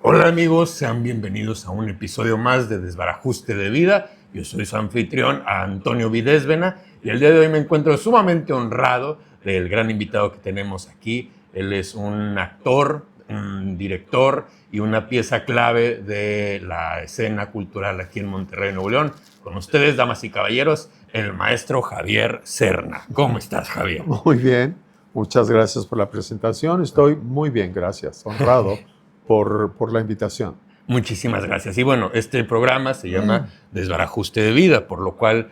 Hola amigos, sean bienvenidos a un episodio más de Desbarajuste de Vida. Yo soy su anfitrión, Antonio Vidésvena, y el día de hoy me encuentro sumamente honrado del gran invitado que tenemos aquí. Él es un actor, un director y una pieza clave de la escena cultural aquí en Monterrey, Nuevo León. Con ustedes, damas y caballeros, el maestro Javier Serna. ¿Cómo estás, Javier? Muy bien, muchas gracias por la presentación. Estoy muy bien, gracias. Honrado por la invitación. Muchísimas gracias. Y bueno, este programa se llama Desbarajuste de Vida, por lo cual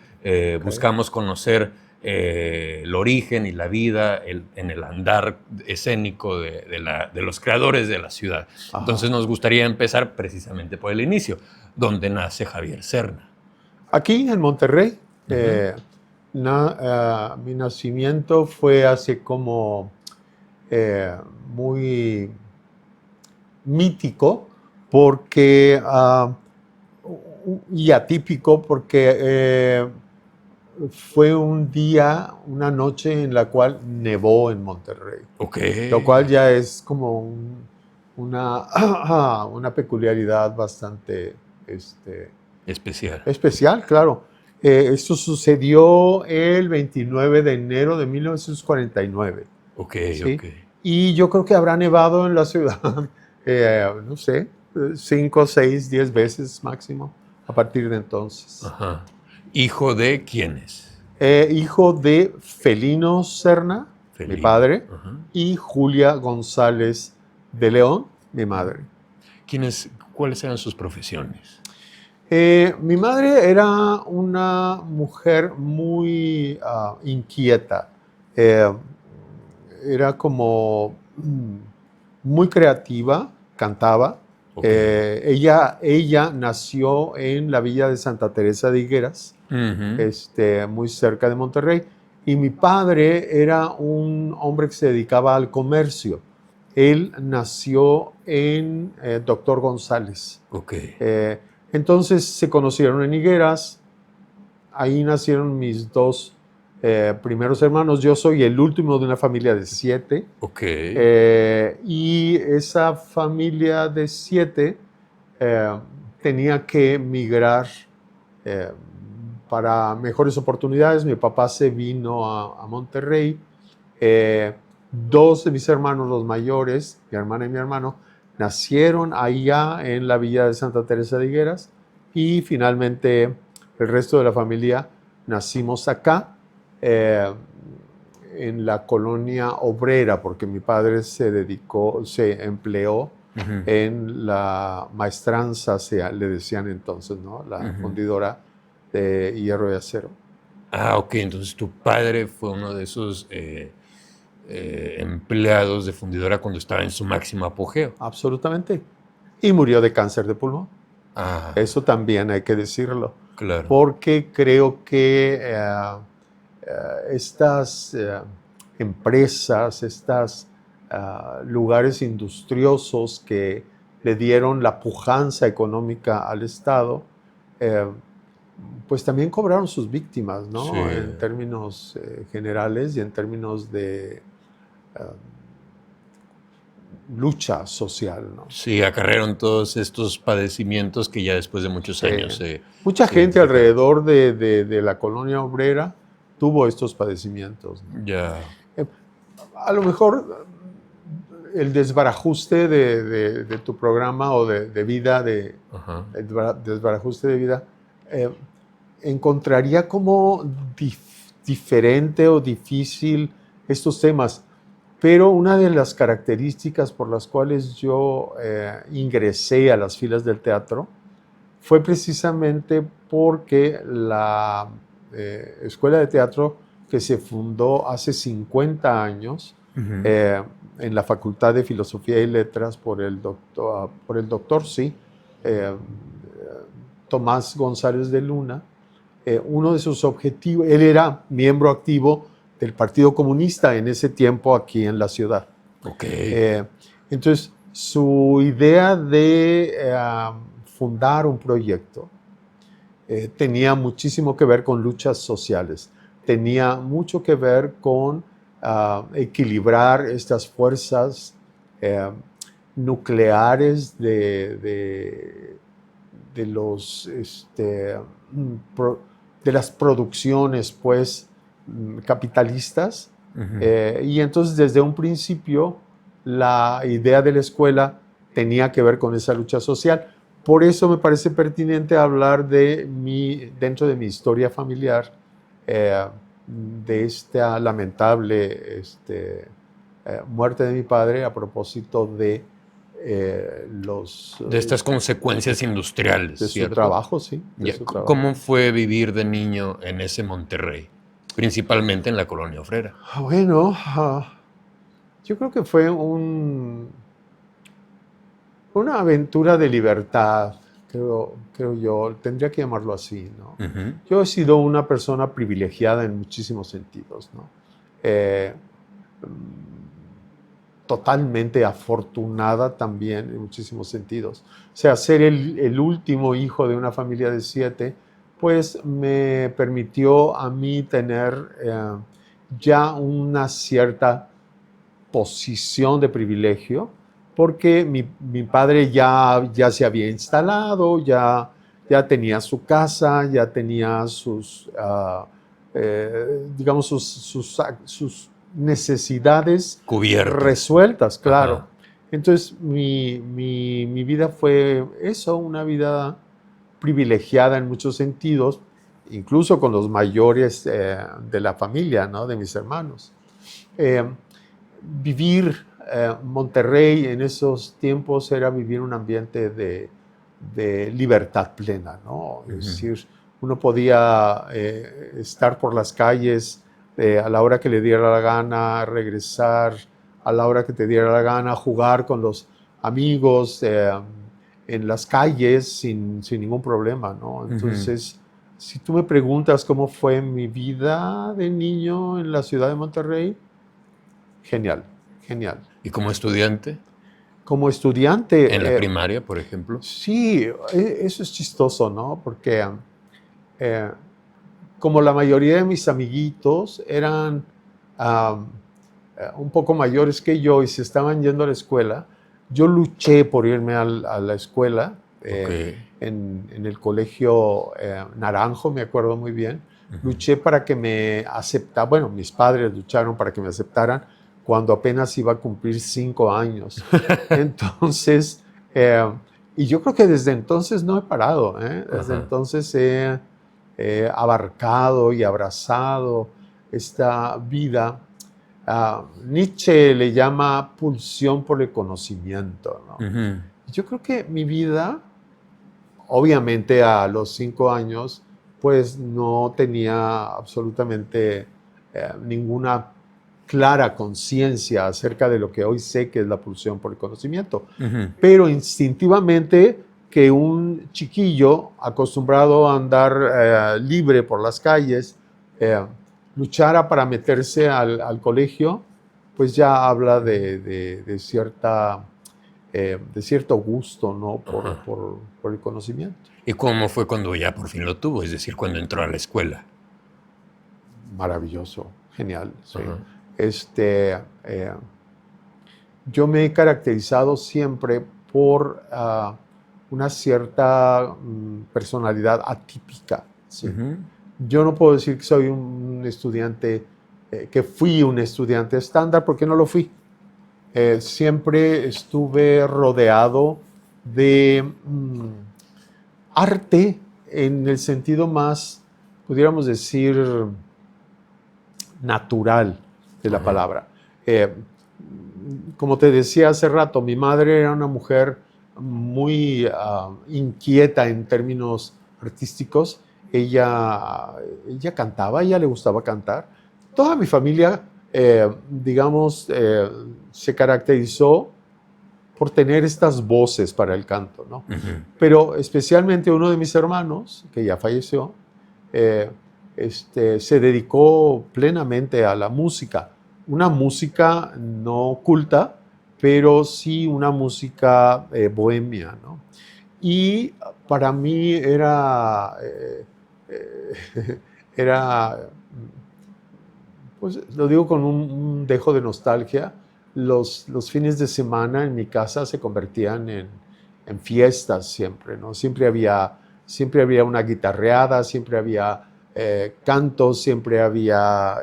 buscamos conocer el origen y la vida en el andar escénico de los creadores de la ciudad. Ajá. Entonces nos gustaría empezar precisamente por el inicio, donde nace Javier Serna. Aquí en Monterrey, mi nacimiento fue así como muy mítico porque, y atípico porque fue un día, una noche en la cual nevó en Monterrey. Ok. Lo cual ya es como una peculiaridad bastante Especial. claro. Esto sucedió el 29 de enero de 1949. Ok, ¿sí? ok. Y yo creo que habrá nevado en la ciudad, no sé, 5, 6, 10 veces máximo a partir de entonces. Ajá. ¿Hijo de quiénes? Hijo de Felino Serna, mi padre, y Julia González de León, mi madre. ¿Cuáles eran sus profesiones? Mi madre era una mujer muy inquieta. Era como muy creativa, cantaba. Okay. Ella nació en la villa de Santa Teresa de Higueras, muy cerca de Monterrey. Y mi padre era un hombre que se dedicaba al comercio. Él nació en Doctor González. Okay. Entonces se conocieron en Higueras. Ahí nacieron mis dos primeros hermanos. Yo soy el último de una familia de 7. Okay. Y esa familia de 7 tenía que migrar para mejores oportunidades. Mi papá se vino a Monterrey. 2 de mis hermanos, los mayores, mi hermana y mi hermano, nacieron allá en la villa de Santa Teresa de Higueras, y finalmente el resto de la familia nacimos acá, en la colonia obrera, porque mi padre se empleó en la maestranza, le decían entonces, ¿no? La fundidora de hierro y acero. Ah, ok, entonces tu padre fue uno de esos empleados de fundidora cuando estaba en su máximo apogeo. Absolutamente. Y murió de cáncer de pulmón. Ah, eso también hay que decirlo. claro. Porque creo que estas empresas, estos lugares industriosos que le dieron la pujanza económica al Estado, pues también cobraron sus víctimas, ¿no? Sí. En términos generales y en términos de lucha social, ¿no? Sí, acarrearon todos estos padecimientos que ya después de muchos años mucha gente alrededor de la colonia obrera tuvo estos padecimientos, ¿no? Ya. A lo mejor el desbarajuste de tu programa o de vida, el desbarajuste de vida, encontraría como diferente o difícil estos temas. Pero una de las características por las cuales yo ingresé a las filas del teatro fue precisamente porque la escuela de teatro, que se fundó hace 50 años en la Facultad de Filosofía y Letras por el doctor Tomás González de Luna, uno de sus objetivos, él era miembro activo del Partido Comunista en ese tiempo aquí en la ciudad. Okay. Entonces, su idea de fundar un proyecto tenía muchísimo que ver con luchas sociales, tenía mucho que ver con equilibrar estas fuerzas nucleares de los, de las producciones, pues, capitalistas. Y entonces, desde un principio, la idea de la escuela tenía que ver con esa lucha social. Por eso me parece pertinente hablar dentro de mi historia familiar, de esta lamentable muerte de mi padre a propósito de de estas consecuencias industriales, de su ¿cierto? trabajo, sí. De su trabajo. ¿Cómo fue vivir de niño en ese Monterrey, principalmente en la colonia obrera? Bueno, yo creo que fue una aventura de libertad, creo yo, tendría que llamarlo así, ¿no? Yo he sido una persona privilegiada en muchísimos sentidos, ¿no? Totalmente afortunada también en muchísimos sentidos. O sea, ser el último hijo de una familia de 7, pues me permitió a mí tener ya una cierta posición de privilegio, porque mi padre ya se había instalado, ya tenía su casa, ya tenía sus, digamos, sus necesidades cubiertas, resueltas, claro. Ajá. Entonces, mi vida fue eso, una vida privilegiada en muchos sentidos, incluso con los mayores de la familia, ¿no? De mis hermanos. Vivir Monterrey en esos tiempos era vivir un ambiente de libertad plena, ¿no? Es decir, uno podía estar por las calles a la hora que le diera la gana, regresar a la hora que te diera la gana, jugar con los amigos en las calles sin ningún problema, ¿no? Entonces, si tú me preguntas cómo fue mi vida de niño en la ciudad de Monterrey, genial, genial. ¿Y como estudiante? Como estudiante... ¿En la primaria, por ejemplo? Sí, eso es chistoso, ¿no? Porque como la mayoría de mis amiguitos eran un poco mayores que yo y se estaban yendo a la escuela, yo luché por irme a la escuela en el colegio Naranjo, me acuerdo muy bien. Luché para que me aceptaran, bueno, mis padres lucharon para que me aceptaran cuando apenas iba a cumplir 5 años. Entonces, y yo creo que desde entonces no he parado, desde entonces he abarcado y abrazado esta vida. Nietzsche le llama pulsión por el conocimiento, ¿no? Yo creo que mi vida, obviamente a los 5 años, pues no tenía absolutamente ninguna clara conciencia acerca de lo que hoy sé que es la pulsión por el conocimiento. Pero instintivamente que un chiquillo acostumbrado a andar libre por las calles luchara para meterse al colegio, pues ya habla de cierto gusto, ¿no? por el conocimiento. ¿Y cómo fue cuando ya por fin lo tuvo? Es decir, cuando entró a la escuela. Maravilloso, genial. Sí. Yo me he caracterizado siempre por una cierta personalidad atípica. ¿Sí? Yo no puedo decir que soy un estudiante, que fui un estudiante estándar, porque no lo fui. Siempre estuve rodeado de arte en el sentido más, pudiéramos decir, natural de la palabra. Como te decía hace rato, mi madre era una mujer muy inquieta en términos artísticos. Ella cantaba, a ella le gustaba cantar. Toda mi familia, digamos, se caracterizó por tener estas voces para el canto, ¿no? Pero especialmente uno de mis hermanos, que ya falleció, se dedicó plenamente a la música. Una música no culta, pero sí una música bohemia, ¿no? Y para mí era, pues lo digo con un dejo de nostalgia, los fines de semana en mi casa se convertían en fiestas siempre, ¿no? Siempre había una guitarreada, siempre había cantos, siempre había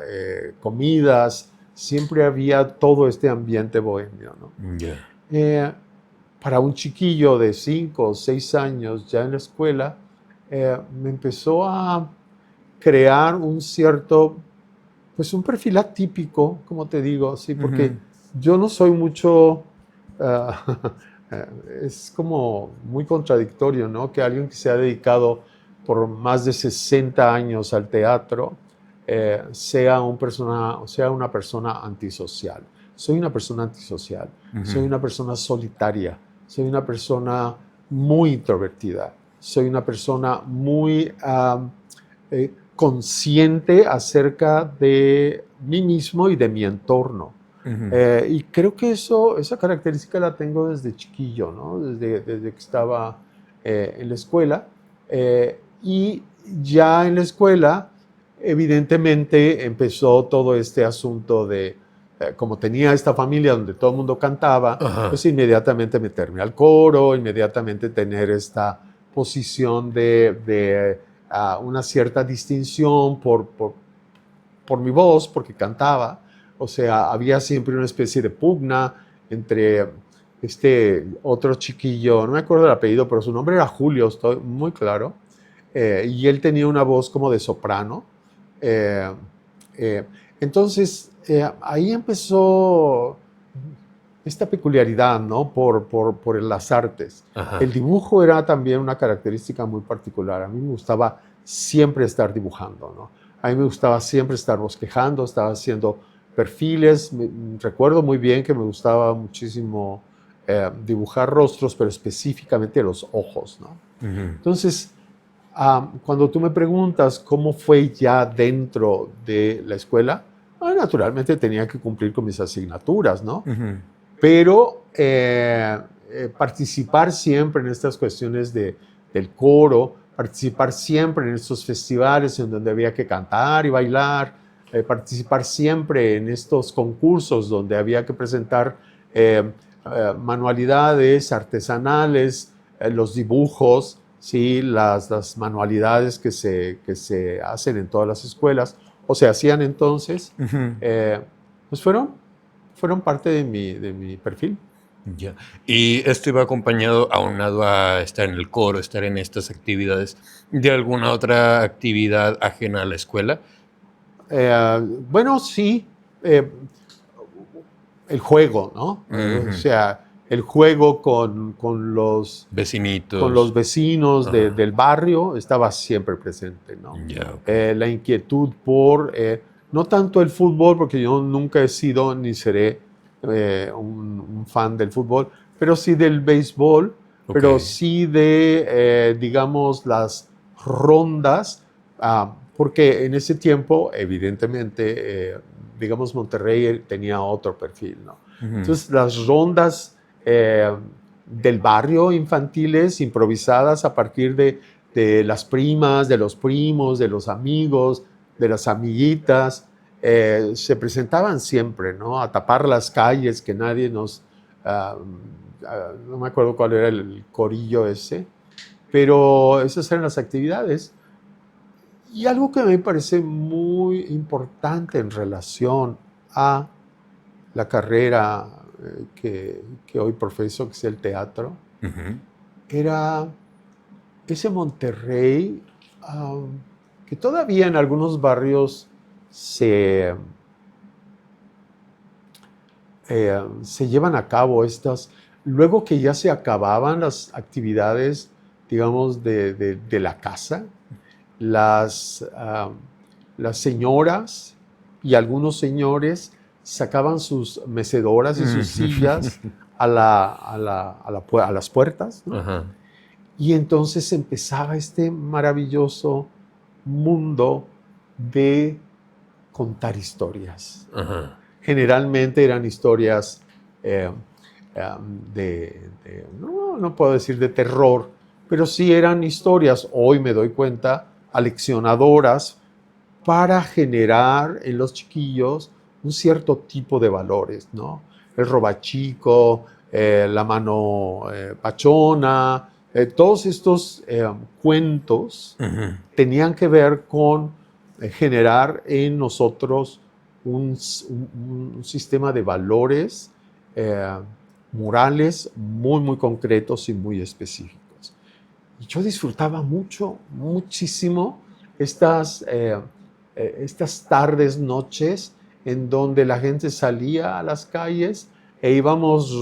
comidas, siempre había todo este ambiente bohemio, ¿no? Ya. Para un chiquillo de 5 o 6 años ya en la escuela, me empezó a crear un cierto, pues un perfil atípico, como te digo, sí, porque yo no soy mucho, ah, es como muy contradictorio, ¿no? Que alguien que se ha dedicado por más de 60 años al teatro sea una persona antisocial. Soy una persona antisocial, soy una persona solitaria, soy una persona muy introvertida, soy una persona muy consciente acerca de mí mismo y de mi entorno. Y creo que esa característica la tengo desde chiquillo, ¿no? Desde que estaba en la escuela. Y ya en la escuela, evidentemente, empezó todo este asunto de, como tenía esta familia donde todo el mundo cantaba, Ajá. pues inmediatamente meterme al coro, inmediatamente tener esta posición de una cierta distinción por mi voz, porque cantaba. O sea, había siempre una especie de pugna entre este otro chiquillo, no me acuerdo el apellido, pero su nombre era Julio, estoy muy claro, y él tenía una voz como de soprano. Eh, entonces, ahí empezó esta peculiaridad, ¿no? Por las artes. Ajá. El dibujo era también una característica muy particular. A mí me gustaba siempre estar dibujando, ¿no? A mí me gustaba siempre estar bosquejando, estaba haciendo perfiles. Recuerdo muy bien que me gustaba muchísimo dibujar rostros, pero específicamente los ojos, ¿no? Entonces, cuando tú me preguntas cómo fue ya dentro de la escuela, naturalmente tenía que cumplir con mis asignaturas, ¿no? Pero participar siempre en estas cuestiones del coro, participar siempre en estos festivales en donde había que cantar y bailar, participar siempre en estos concursos donde había que presentar manualidades artesanales, los dibujos, ¿sí? Las manualidades que se hacen en todas las escuelas o se hacían entonces, pues fueron parte de mi perfil. Ya. ¿Y esto iba acompañado, aunado a estar en el coro, estar en estas actividades, de alguna otra actividad ajena a la escuela? Bueno, sí, el juego, ¿no? O sea, el juego con los Vecinitos. vecinos del barrio estaba siempre presente, ¿no? Ya, ok. La inquietud por, no tanto el fútbol, porque yo nunca he sido ni seré un fan del fútbol, pero sí del béisbol, Ok. pero sí de, digamos, las rondas, porque en ese tiempo, evidentemente, digamos, Monterrey tenía otro perfil, ¿no? Entonces, las rondas del barrio infantiles, improvisadas a partir de las primas, de los primos, de los amigos, de las amiguitas, se presentaban siempre, ¿no? A tapar las calles, que nadie nos... no me acuerdo cuál era el corillo ese, pero esas eran las actividades. Y algo que me parece muy importante en relación a la carrera que hoy profeso, que es el teatro, era ese Monterrey que todavía en algunos barrios se llevan a cabo estas, luego que ya se acababan las actividades, digamos, de la casa, las señoras y algunos señores sacaban sus mecedoras y sus sillas a las puertas, ¿no? Y entonces empezaba este maravilloso mundo de contar historias. Generalmente eran historias no puedo decir de terror, pero sí eran historias, hoy me doy cuenta, aleccionadoras para generar en los chiquillos un cierto tipo de valores, ¿no? El Robachico, La Mano Pachona, todos estos cuentos tenían que ver con generar en nosotros un sistema de valores morales muy, muy concretos y muy específicos. Y yo disfrutaba muchísimo estas tardes, noches, en donde la gente salía a las calles e íbamos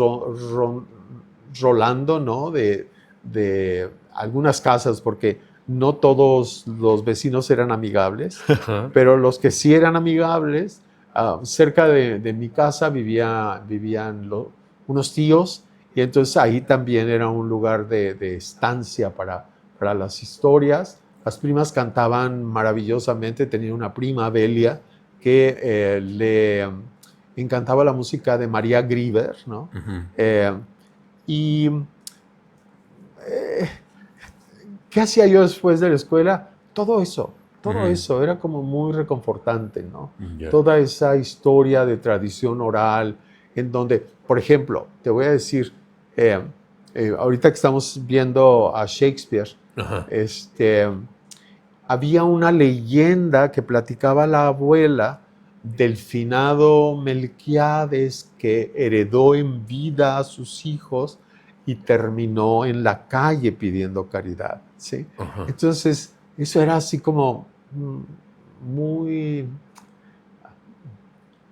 rolando, ¿no? de algunas casas, porque no todos los vecinos eran amigables, pero los que sí eran amigables, cerca de mi casa vivían unos tíos, y entonces ahí también era un lugar de estancia para las historias. Las primas cantaban maravillosamente. Tenía una prima, Belia, que le encantaba la música de María Grieber, ¿no? Y ¿qué hacía yo después de la escuela? Todo eso era como muy reconfortante, ¿no? Toda esa historia de tradición oral, en donde, por ejemplo, te voy a decir, ahorita que estamos viendo a Shakespeare, había una leyenda que platicaba la abuela del finado Melquíades, que heredó en vida a sus hijos y terminó en la calle pidiendo caridad, ¿sí? Entonces, eso era así como muy,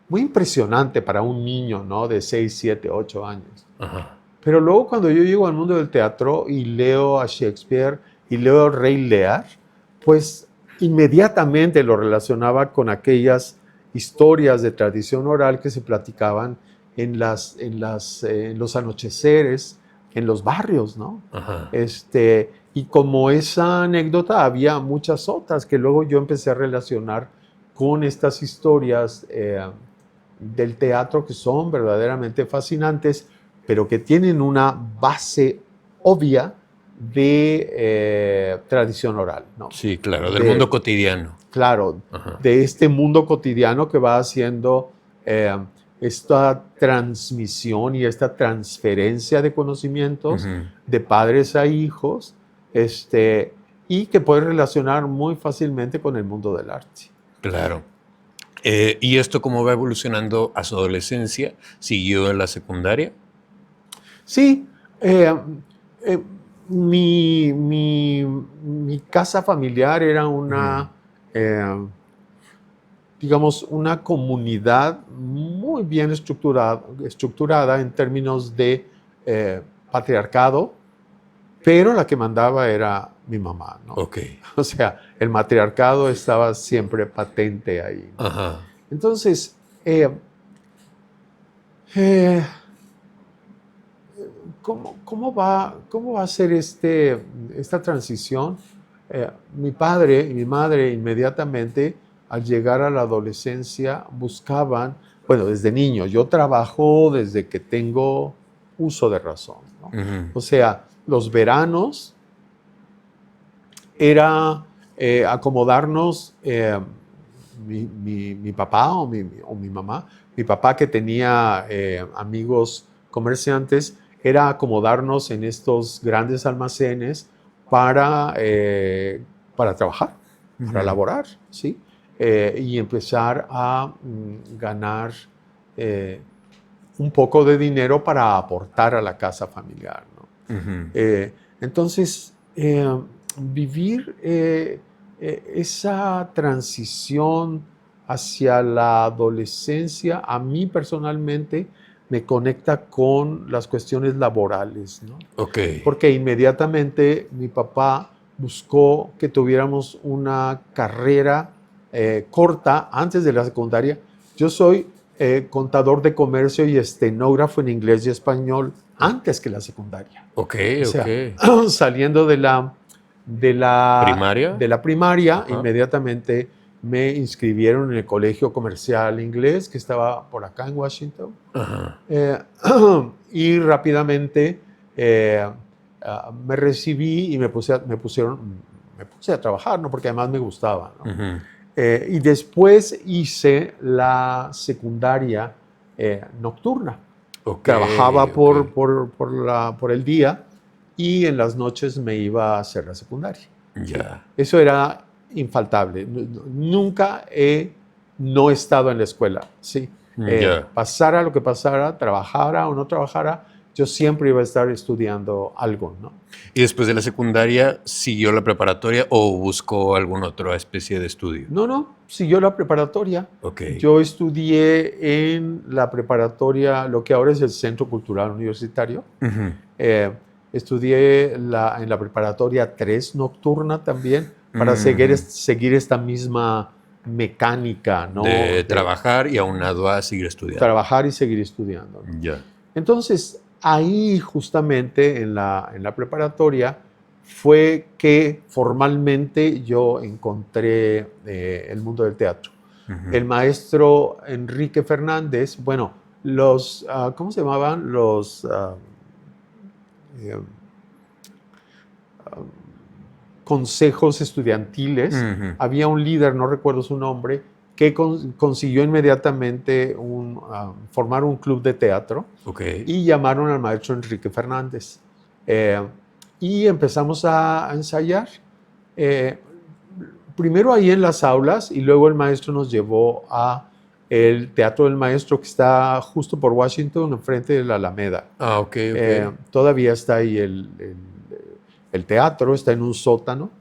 muy impresionante para un niño, ¿no? De 6, 7, 8 años. Pero luego, cuando yo llego al mundo del teatro y leo a Shakespeare y leo al Rey Lear, pues inmediatamente lo relacionaba con aquellas historias de tradición oral que se platicaban en los anocheceres, en los barrios, ¿no? Y como esa anécdota, había muchas otras que luego yo empecé a relacionar con estas historias del teatro, que son verdaderamente fascinantes, pero que tienen una base obvia de tradición oral, ¿no? Sí, claro, del mundo cotidiano. Claro, de este mundo cotidiano que va haciendo esta transmisión y esta transferencia de conocimientos de padres a hijos, y que puede relacionar muy fácilmente con el mundo del arte. Claro. ¿Y esto cómo va evolucionando a su adolescencia? ¿Siguió en la secundaria? Sí, mi casa familiar era digamos, una comunidad muy bien estructurada en términos de patriarcado, pero la que mandaba era mi mamá, ¿no? O sea, el matriarcado estaba siempre patente ahí, ¿no? Entonces, ¿cómo va a ser esta transición? Mi padre y mi madre inmediatamente, al llegar a la adolescencia, buscaban, bueno, desde niño, yo trabajo desde que tengo uso de razón, ¿no? O sea, los veranos era acomodarnos, mi papá o mi mamá, mi papá, que tenía amigos comerciantes, era acomodarnos en estos grandes almacenes para trabajar, para laborar, ¿sí? Y empezar a ganar un poco de dinero para aportar a la casa familiar, ¿no? Entonces, vivir esa transición hacia la adolescencia, a mí personalmente me conecta con las cuestiones laborales, ¿no? Porque inmediatamente mi papá buscó que tuviéramos una carrera corta antes de la secundaria. Yo soy contador de comercio y estenógrafo en inglés y español antes que la secundaria. O sea, saliendo de la primaria, inmediatamente me inscribieron en el Colegio Comercial Inglés, que estaba por acá en Washington. Y rápidamente me recibí y me puse a trabajar, ¿no? Porque además me gustaba, ¿no? Y después hice la secundaria nocturna. Ok, Trabajaba ok. por el día y en las noches me iba a hacer la secundaria. Sí. Ya, Eso era infaltable. Nunca he no estado en la escuela. Sí. ya. Pasara lo que pasara, trabajara o no trabajara, yo siempre iba a estar estudiando algo, ¿no? ¿Y después de la secundaria siguió la preparatoria o buscó alguna otra especie de estudio? No, siguió la preparatoria. Ok. Yo estudié en la preparatoria, lo que ahora es el Centro Cultural Universitario. Ujú. Eh, Estudié en la preparatoria 3 nocturna también para Ujú. seguir esta misma mecánica, ¿no? De De trabajar y aunado a seguir estudiando. trabajar y seguir estudiando, ¿no? Ya. Entonces, ahí justamente en la preparatoria fue que formalmente yo encontré el mundo del teatro. Ujú. El maestro Enrique Fernández, bueno, ¿cómo se llamaban? Eh, consejos estudiantiles. Ujú. Había un líder, no recuerdo su nombre, que consiguió inmediatamente formar un club de teatro Ok. y llamaron al maestro Enrique Fernández. Eh, y empezamos a ensayar. Eh, Primero ahí en las aulas y luego el maestro nos llevó a el Teatro del Maestro que está justo por Washington, enfrente de la Alameda. Ah, ok, ok. Todavía está ahí el teatro, está en un sótano.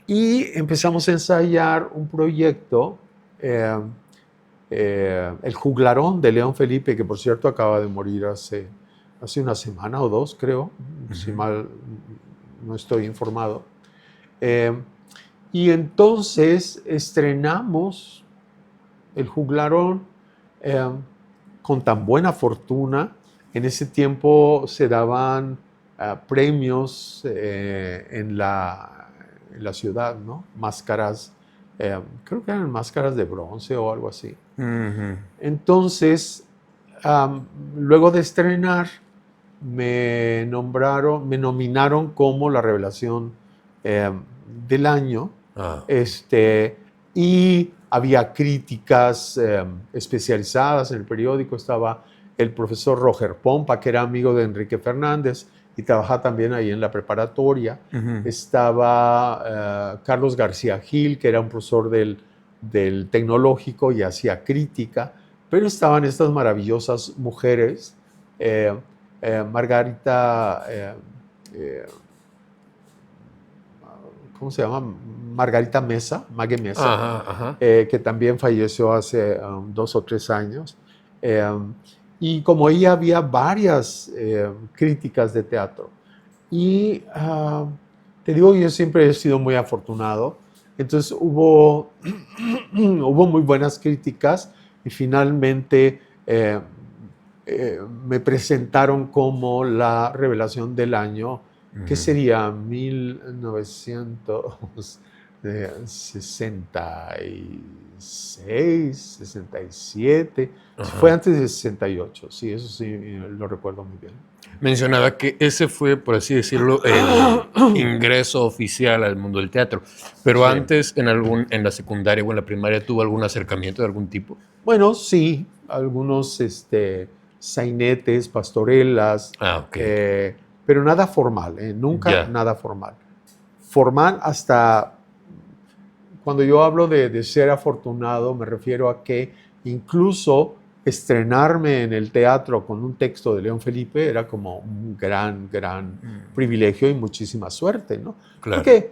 Y empezamos a ensayar un proyecto, eh, El Juglarón de León Felipe, que por cierto acaba de morir hace una semana o dos, creo, si Ujú. mal no estoy informado. Eh, y entonces estrenamos El Juglarón eh, con tan buena fortuna. En ese tiempo se daban premios en la ciudad, ¿no? Máscaras, creo que eran máscaras de bronce o algo así. Ujú. Entonces, luego de estrenar, me nominaron como la revelación eh, del año. Ah, ok. Este, y había críticas especializadas en el periódico. Estaba el profesor Roger Pompa, que era amigo de Enrique Fernández y trabajaba también ahí en la preparatoria. Ujú. Estaba Carlos García Gil, que era un profesor del tecnológico y hacía crítica. Pero estaban estas maravillosas mujeres, eh, Margarita, eh, ¿cómo se llama? Margarita Mesa, Mague Mesa, Ajá, ajá. que también falleció hace 2 o 3 años. Eh, y como ella había varias críticas de teatro. Y te digo, yo siempre he sido muy afortunado. Entonces hubo muy buenas críticas y finalmente me presentaron como la revelación del año, que Ujú. sería 1966, 67. Fue Ajá. antes de 68, sí, eso sí lo recuerdo muy bien. Mencionaba que ese fue, por así decirlo, el ingreso oficial al mundo del teatro. Pero Sí. antes, en la secundaria o en la primaria, ¿tuvo algún acercamiento de algún tipo? Bueno, sí, algunos sainetes, pastorelas, Ah, ok. pero nada formal, nunca Ya. nada formal. Formal hasta, cuando yo hablo de ser afortunado, me refiero a que incluso estrenarme en el teatro con un texto de León Felipe era como un gran Mm. privilegio y muchísima suerte, ¿no? Claro. Porque,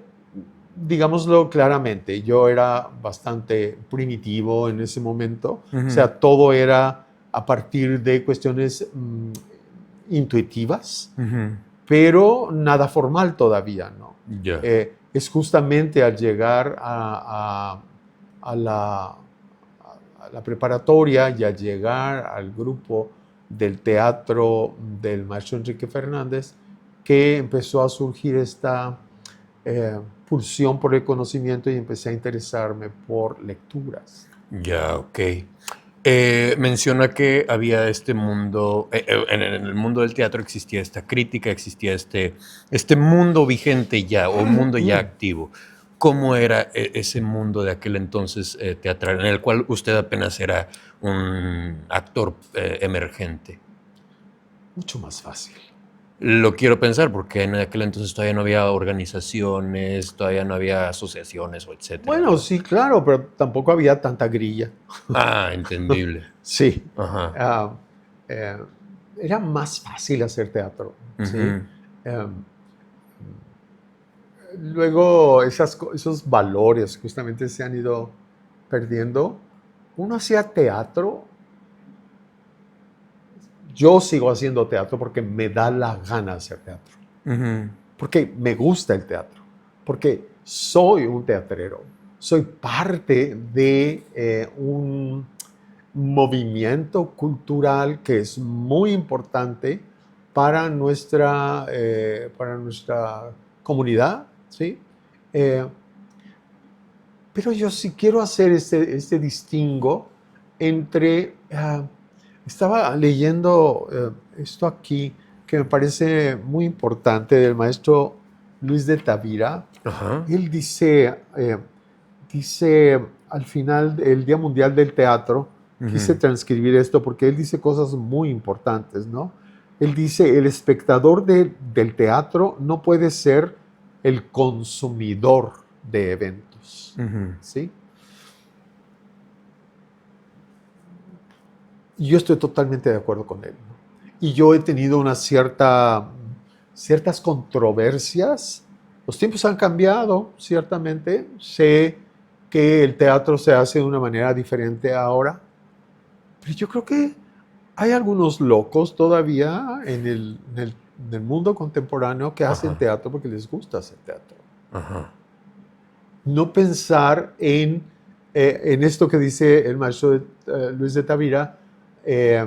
digámoslo claramente, yo era bastante primitivo en ese momento, o Ujú. sea, todo era a partir de cuestiones intuitivas, Ujú. pero nada formal todavía, ¿no? Ya. Es justamente al llegar a la preparatoria y al llegar al grupo del teatro del maestro Enrique Fernández que empezó a surgir esta pulsión por el conocimiento y empecé a interesarme por lecturas. Ya, ok. Menciona que había este mundo, en el mundo del teatro existía esta crítica, existía este mundo vigente ya, o mundo ya activo. ¿Cómo era ese mundo de aquel entonces teatral, en el cual usted apenas era un actor emergente? mucho más fácil. Lo quiero pensar porque en aquel entonces todavía no había organizaciones, todavía no había asociaciones o etcétera, Bueno, ¿no? sí, claro, pero tampoco había tanta grilla. Ah, entendible. Sí. Ajá. Ah, eh, Era más fácil hacer teatro, ¿sí? Ujú. Em, Luego esos valores justamente se han ido perdiendo. Uno hacía teatro, yo sigo haciendo teatro porque me da la gana hacer teatro, Ujú. porque me gusta el teatro, porque soy un teatrero, soy parte de un movimiento cultural que es muy importante para nuestra comunidad, ¿sí? Eh, pero yo sí quiero hacer este distingo entre... estaba leyendo esto aquí que me parece muy importante del maestro Luis de Tavira. Ajá. Él dice al final del Día Mundial del Teatro, quise Ujú. transcribir esto porque él dice cosas muy importantes, ¿no? Él dice, el espectador del teatro no puede ser el consumidor de eventos, Ujú. ¿sí? Y yo estoy totalmente de acuerdo con él, ¿no? Y yo he tenido ciertas controversias. Los tiempos han cambiado, ciertamente. Sé que el teatro se hace de una manera diferente ahora, pero yo creo que hay algunos locos todavía en el mundo contemporáneo que hacen Ajá. teatro porque les gusta hacer teatro. Ajá. No pensar en esto que dice el maestro Luis de Tavira, eh,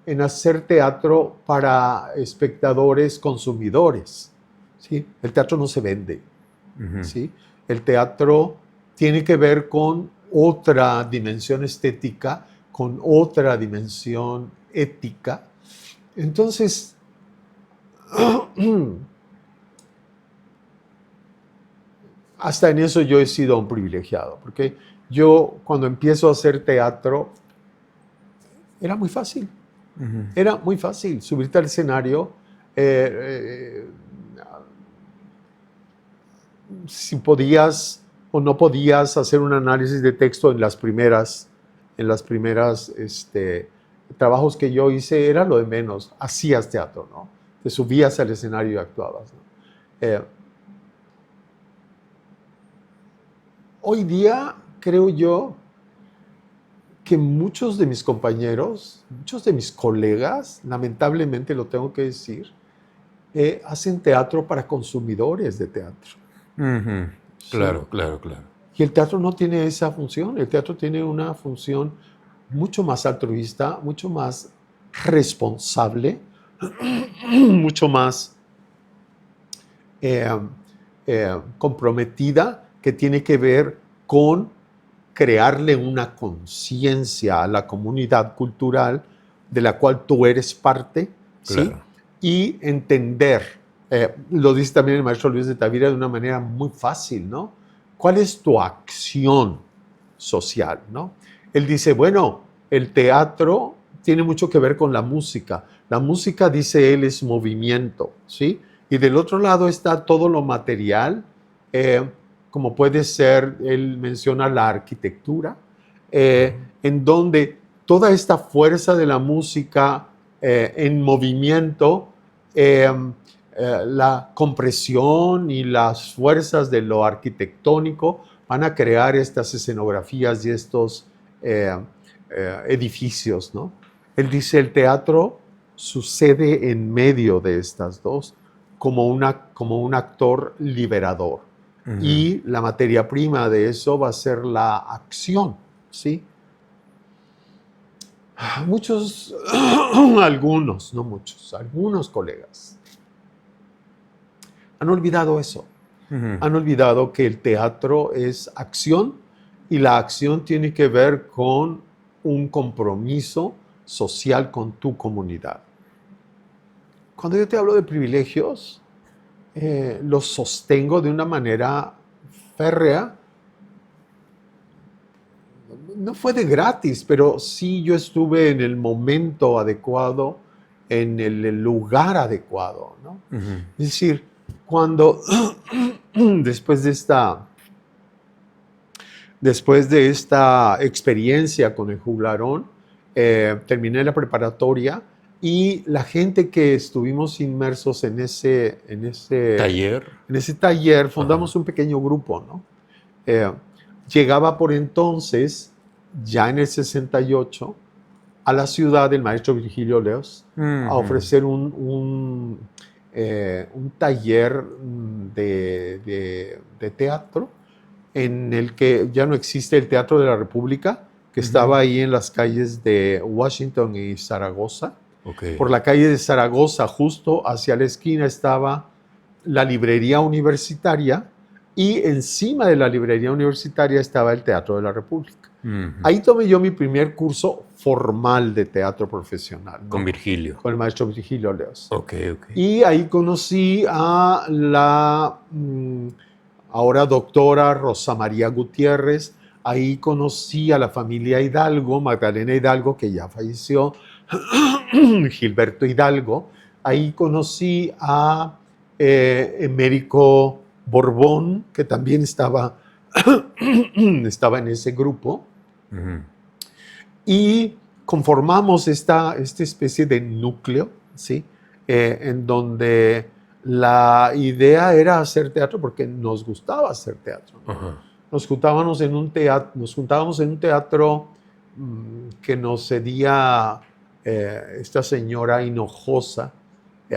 en hacer teatro para espectadores consumidores, ¿sí? El teatro no se vende, Ujú. ¿sí? El teatro tiene que ver con otra dimensión estética, con otra dimensión ética. Entonces, hasta en eso yo he sido un privilegiado, porque yo cuando empiezo a hacer teatro, era muy fácil, Ujú. era muy fácil subirte al escenario, eh, eh, si podías o no podías hacer un análisis de texto en las primeras trabajos que yo hice, era lo de menos, hacías teatro, ¿no? Te subías al escenario y actuabas, ¿no? Hoy día creo yo que muchos de mis compañeros, muchos de mis colegas, lamentablemente lo tengo que decir, hacen teatro para consumidores de teatro. Ujú. ¿Sí? Claro, claro, claro. Y el teatro no tiene esa función, el teatro tiene una función mucho más altruista, mucho más responsable, mucho más eh, comprometida, que tiene que ver con crearle una conciencia a la comunidad cultural de la cual tú eres parte, ¿sí? Claro. Y entender, lo dice también el maestro Luis de Tavira de una manera muy fácil, ¿no? ¿Cuál es tu acción social, ¿no? Él dice, bueno, el teatro tiene mucho que ver con la música. La música, dice él, es movimiento, ¿sí? Y del otro lado está todo lo material, eh, como puede ser, él menciona la arquitectura, en donde toda esta fuerza de la música en movimiento, la compresión y las fuerzas de lo arquitectónico van a crear estas escenografías y estos edificios, ¿no? Él dice, el teatro sucede en medio de estas dos, como un actor liberador. Ujú. Y la materia prima de eso va a ser la acción, ¿sí? Muchos, algunos, no muchos, algunos colegas han olvidado eso. Ujú. Han olvidado que el teatro es acción y la acción tiene que ver con un compromiso social con tu comunidad. Cuando yo te hablo de privilegios, los sostengo de una manera férrea. No fue de gratis, pero sí yo estuve en el momento adecuado, en el lugar adecuado, ¿no? Ujú. Es decir, cuando después de esta experiencia con el juglarón, terminé la preparatoria y la gente que estuvimos inmersos en ese Taller. taller, fundamos Ajá. un pequeño grupo, ¿no? Eh, Llegaba por entonces, ya en el 68, a la ciudad el maestro Virgilio Leos a Ujú. ofrecer un taller de teatro en el que ya no existe el Teatro de la República, que estaba ahí en las calles de Washington y Zaragoza. Ok. Por la calle de Zaragoza, justo hacia la esquina, estaba la librería universitaria y encima de la librería universitaria estaba el Teatro de la República. Ujú. Ahí tomé yo mi primer curso formal de teatro profesional, ¿no? Con Virgilio. Con el maestro Virgilio Leos. Ok. Y ahí conocí a la ahora doctora Rosa María Gutiérrez. Ahí conocí a la familia Hidalgo, Magdalena Hidalgo, que ya falleció, Gilberto Hidalgo. Ahí conocí a Emérico Borbón, que también estaba en ese grupo. Ujú. Y conformamos esta especie de núcleo, ¿sí? En donde la idea era hacer teatro porque nos gustaba hacer teatro, ¿no? Ajá. Nos juntábamos en un teatro que nos cedía esta señora Hinojosa.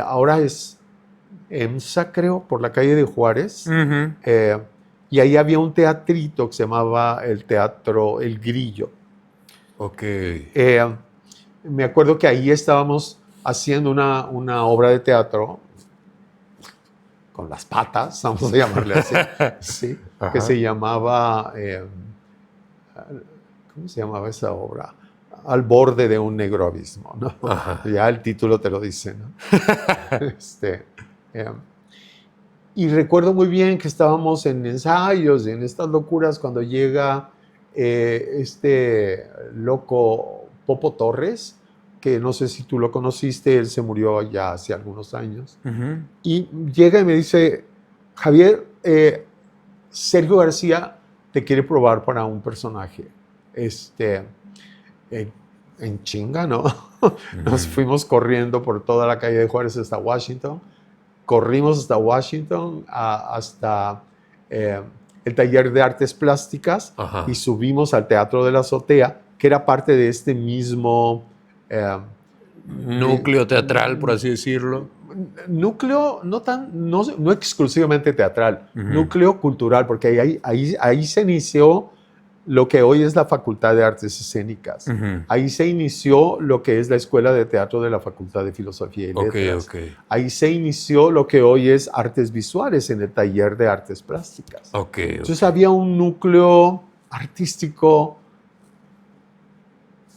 Ahora es EMSA, creo, por la calle de Juárez. Ujú. Y ahí había un teatrito que se llamaba el Teatro El Grillo. Ok. Me acuerdo que ahí estábamos haciendo una obra de teatro con las patas, vamos a llamarle así, ¿sí? Que se llamaba, ¿cómo se llamaba esa obra? Al borde de un negro abismo, ¿no? Ajá. Ya el título te lo dice, ¿no? Eh, y recuerdo muy bien que estábamos en ensayos, en estas locuras, cuando llega este loco Popo Torres, que no sé si tú lo conociste, él se murió ya hace algunos años. Ujú. Y llega y me dice, Javier, Sergio García te quiere probar para un personaje. En chinga, ¿no? Nos fuimos corriendo por toda la calle de Juárez hasta Washington. Corrimos hasta Washington, hasta el taller de artes plásticas. Ajá. Y subimos al Teatro de la Azotea, que era parte de este mismo Núcleo teatral, por así decirlo. núcleo, no exclusivamente teatral, Ujú. núcleo cultural, porque ahí se inició lo que hoy es la Facultad de Artes Escénicas. Ujú. Ahí se inició lo que es la Escuela de Teatro de la Facultad de Filosofía y Letras. Ok. Ahí se inició lo que hoy es Artes Visuales en el taller de Artes Plásticas. Ok. Entonces había un núcleo artístico,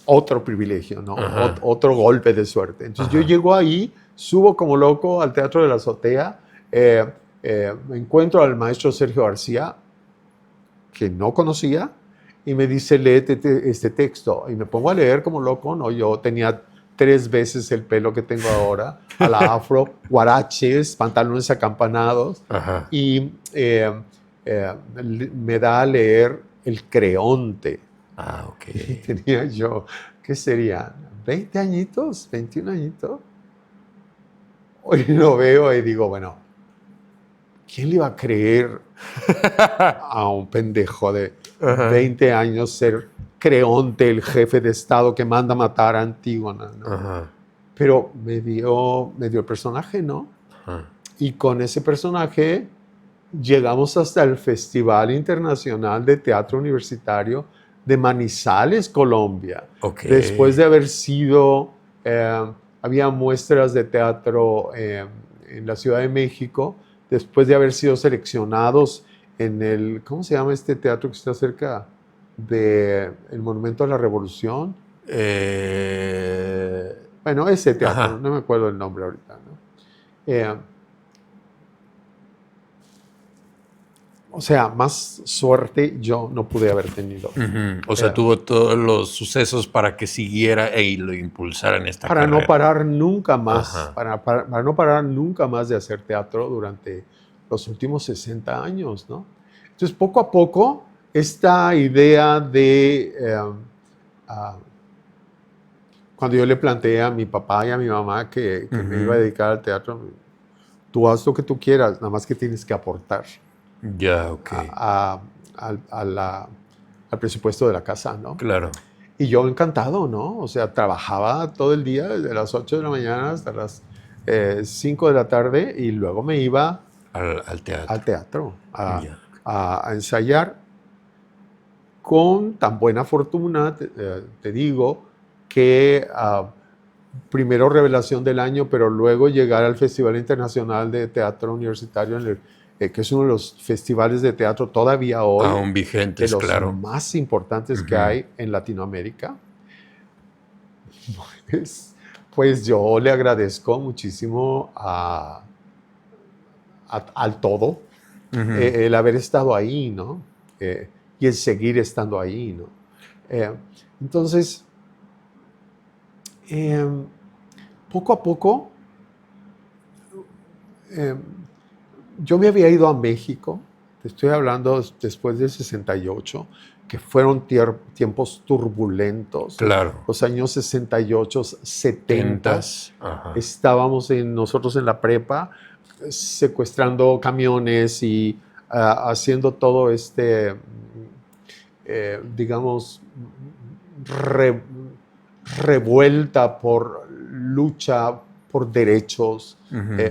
otro privilegio, ¿no? Ajá. Otro golpe de suerte. Entonces Ajá. yo llego ahí, subo como loco al Teatro de la Azotea, me encuentro al maestro Sergio García, que no conocía, y me dice, léete este texto. Y me pongo a leer como loco, ¿no? Yo tenía 3 veces el pelo que tengo ahora, a la afro, guaraches, pantalones acampanados, Ajá. y me da a leer El Creonte. Ah, ok. Y tenía yo, ¿qué sería? ¿20 añitos? ¿21 añitos? Hoy lo veo y digo, bueno, ¿quién le iba a creer a un pendejo de 20 años ser Creonte, el jefe de Estado que manda matar a Antígona, ¿no? Ajá. Pero me dio el personaje, ¿no? Ajá. Y con ese personaje llegamos hasta el Festival Internacional de Teatro Universitario de Manizales, Colombia. Ok. Después de haber sido, había muestras de teatro en la Ciudad de México, después de haber sido seleccionados en el, ¿cómo se llama este teatro que está cerca del Monumento a la Revolución? Bueno, ese teatro, Ajá. no me acuerdo el nombre ahorita, ¿no? O sea, más suerte yo no pude haber tenido. O sea, tuvo todos los sucesos para que siguiera y lo impulsara en esta Para carrera. no parar nunca más, Ajá. para no parar nunca más de hacer teatro durante los últimos 60 años, ¿no? Entonces, poco a poco, esta idea de... cuando yo le planteé a mi papá y a mi mamá que me iba a dedicar al teatro, tú haz lo que tú quieras, nada más que tienes que aportar Ya, ok. al presupuesto de la casa, ¿no? Claro. Y yo encantado, ¿no? O sea, trabajaba todo el día, desde las 8 de la mañana hasta las 5 de la tarde, y luego me iba Al teatro. al teatro Ya. a ensayar con tan buena fortuna, te digo, que primero Revelación del Año, pero luego llegar al Festival Internacional de Teatro Universitario, que es uno de los festivales de teatro todavía hoy, Aún de vigentes, los claro. más importantes que hay en Latinoamérica. Pues yo le agradezco muchísimo al todo el haber estado ahí, ¿no? Y el seguir estando ahí, ¿no? Entonces, poco a poco, yo me había ido a México, te estoy hablando después del 68, que fueron tiempos turbulentos. Claro. Los años 68, 70, Ajá. estábamos nosotros en la prepa secuestrando camiones y haciendo todo digamos, revuelta por lucha por derechos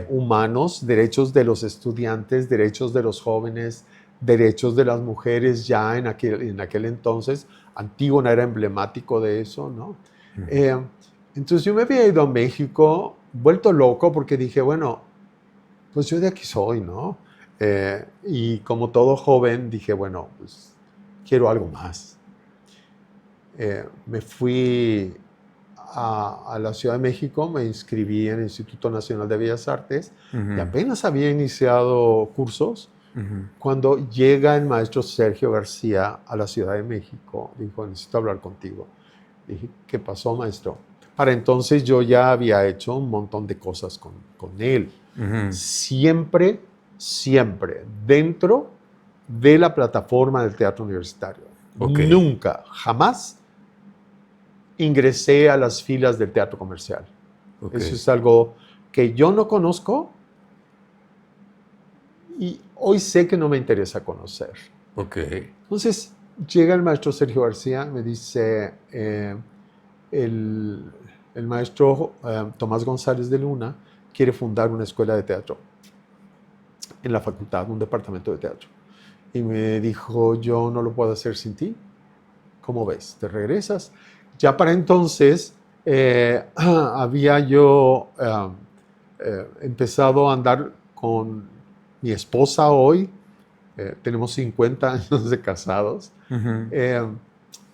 humanos, derechos de los estudiantes, derechos de los jóvenes, derechos de las mujeres ya en aquel entonces. Antígona era emblemático de eso, ¿no? Entonces yo me había ido a México, vuelto loco, porque dije, bueno, pues yo de aquí soy, ¿no? Y como todo joven dije, bueno, pues quiero algo más. Me fui a la Ciudad de México, me inscribí en el Instituto Nacional de Bellas Artes y apenas había iniciado cursos cuando llega el maestro Sergio García a la Ciudad de México. Dijo, necesito hablar contigo. Dije, ¿qué pasó, maestro? Para entonces yo ya había hecho un montón de cosas con él. Siempre dentro de la plataforma del teatro universitario. Okay. Nunca, jamás ingresé a las filas del teatro comercial. Okay. Eso es algo que yo no conozco y hoy sé que no me interesa conocer. Okay. Entonces llega el maestro Sergio García, me dice, el maestro Tomás González de Luna quiere fundar una escuela de teatro en la facultad, un departamento de teatro. Y me dijo, yo no lo puedo hacer sin ti. ¿Cómo ves? ¿Te regresas? Ya para entonces había yo empezado a andar con mi esposa hoy. Tenemos 50 años de casados.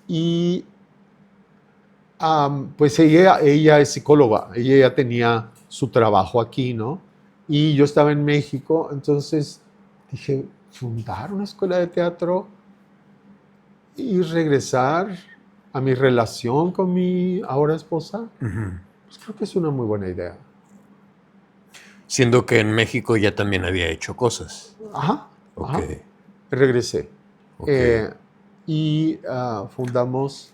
Y pues ella es psicóloga. Ella ya tenía su trabajo aquí, ¿no? Y yo estaba en México. Entonces dije, fundar una escuela de teatro y regresar a mi relación con mi ahora esposa, pues creo que es una muy buena idea. Siendo que en México ya también había hecho cosas. Ajá. Ok. Ajá. Regresé. Okay. Y fundamos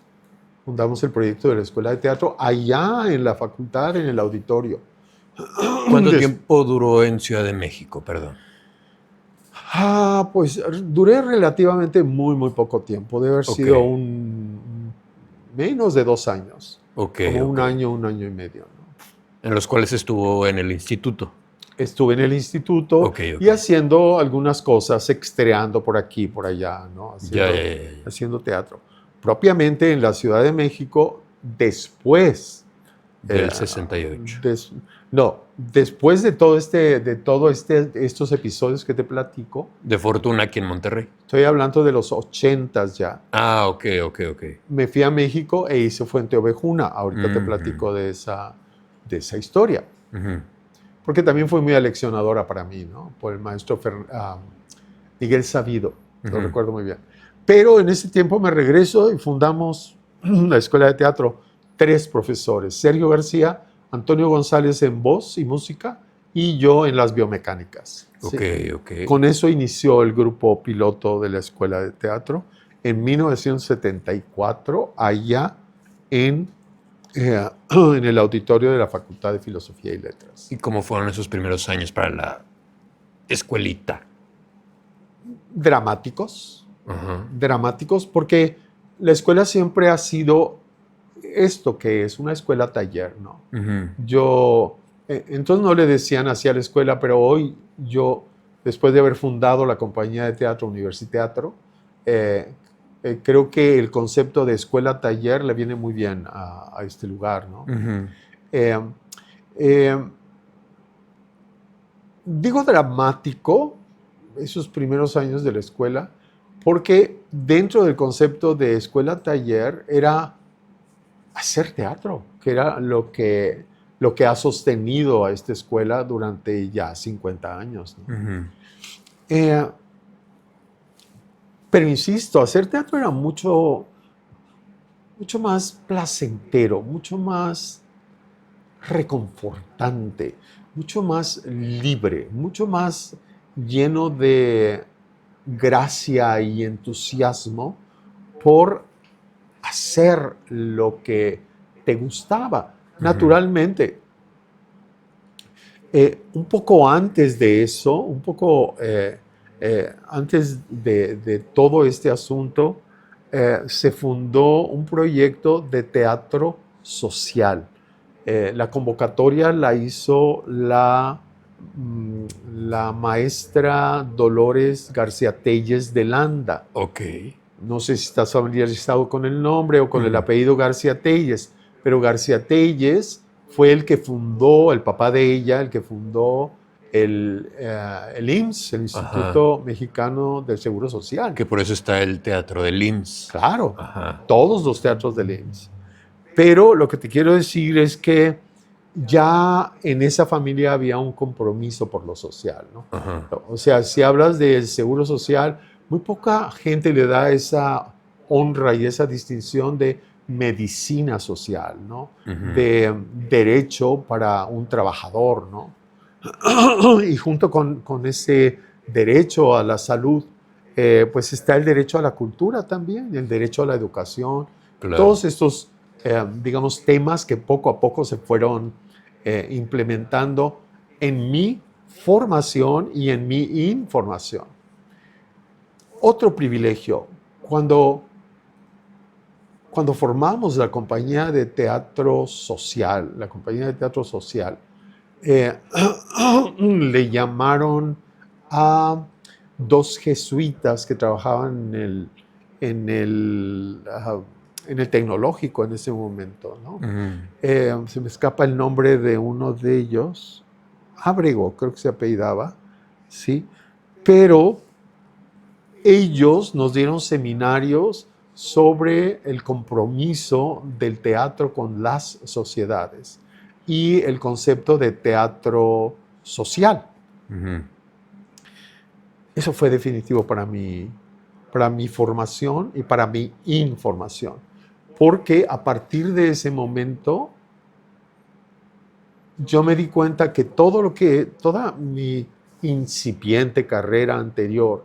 el proyecto de la Escuela de Teatro allá en la facultad, en el auditorio. ¿Cuánto tiempo duró en Ciudad de México, perdón? Pues duré relativamente muy poco tiempo. Debe haber sido menos de 2 años. Como un año y medio, ¿no? ¿En los cuales estuvo en el instituto? Estuve en el instituto y haciendo algunas cosas, extreando por aquí, por allá, ¿no? Haciendo teatro. Propiamente en la Ciudad de México, después del 68. Después de estos episodios que te platico. De Fortuna aquí en Monterrey. Estoy hablando de los 80s ya. Ok. Me fui a México e hice Fuente Ovejuna. Ahorita te platico de esa historia. Porque también fue muy aleccionadora para mí, ¿no? Por el maestro Miguel Sabido, lo recuerdo muy bien. Pero en ese tiempo me regreso y fundamos la Escuela de Teatro. 3 profesores, Sergio García, Antonio González en voz y música y yo en las biomecánicas. Ok, ¿sí? ok. Con eso inició el grupo piloto de la Escuela de Teatro en 1974, allá en en el auditorio de la Facultad de Filosofía y Letras. ¿Y cómo fueron esos primeros años para la escuelita? Dramáticos, Ajá. dramáticos, porque la escuela siempre ha sido esto que es una escuela taller, ¿no? Entonces no le decían así a la escuela, pero hoy yo, después de haber fundado la compañía de teatro Universiteatro, creo que el concepto de escuela taller le viene muy bien a este lugar, ¿no? Eh, eh, Digo dramático, esos primeros años de la escuela, porque dentro del concepto de escuela-taller era hacer teatro, que era lo que ha sostenido a esta escuela durante ya 50 años. ¿no? Pero insisto, hacer teatro era mucho más placentero, mucho más reconfortante, mucho más libre, mucho más lleno de gracia y entusiasmo por hacer lo que te gustaba. Naturalmente, un poco antes de eso, un poco antes de todo este asunto, se fundó un proyecto de teatro social. La convocatoria la hizo la maestra Dolores García Telles de Landa. Ok. No sé si estás familiarizado con el nombre o con el apellido García Telles, pero García Telles fue el que fundó, el papá de ella, el que fundó el IMSS, el Instituto Mexicano del Seguro Social. Que por eso está el teatro del IMSS. Claro, todos los teatros del IMSS. Pero lo que te quiero decir es que ya en esa familia había un compromiso por lo social, ¿no? O sea, si hablas del seguro social, muy poca gente le da esa honra y esa distinción de medicina social, ¿no? De derecho para un trabajador, ¿no? Y junto con ese derecho a la salud, pues está el derecho a la cultura también, el derecho a la educación. Claro. Todos estos, digamos, temas que poco a poco se fueron implementando en mi formación y en mi información. Otro privilegio, cuando formamos la compañía de teatro social, le llamaron a 2 jesuitas que trabajaban en el tecnológico en ese momento, ¿no? Se me escapa el nombre de uno de ellos, Ábrego, creo que se apellidaba, ¿sí? Pero ellos nos dieron seminarios sobre el compromiso del teatro con las sociedades y el concepto de teatro social. Eso fue definitivo para mi formación y para mi información, porque a partir de ese momento yo me di cuenta que toda mi incipiente carrera anterior,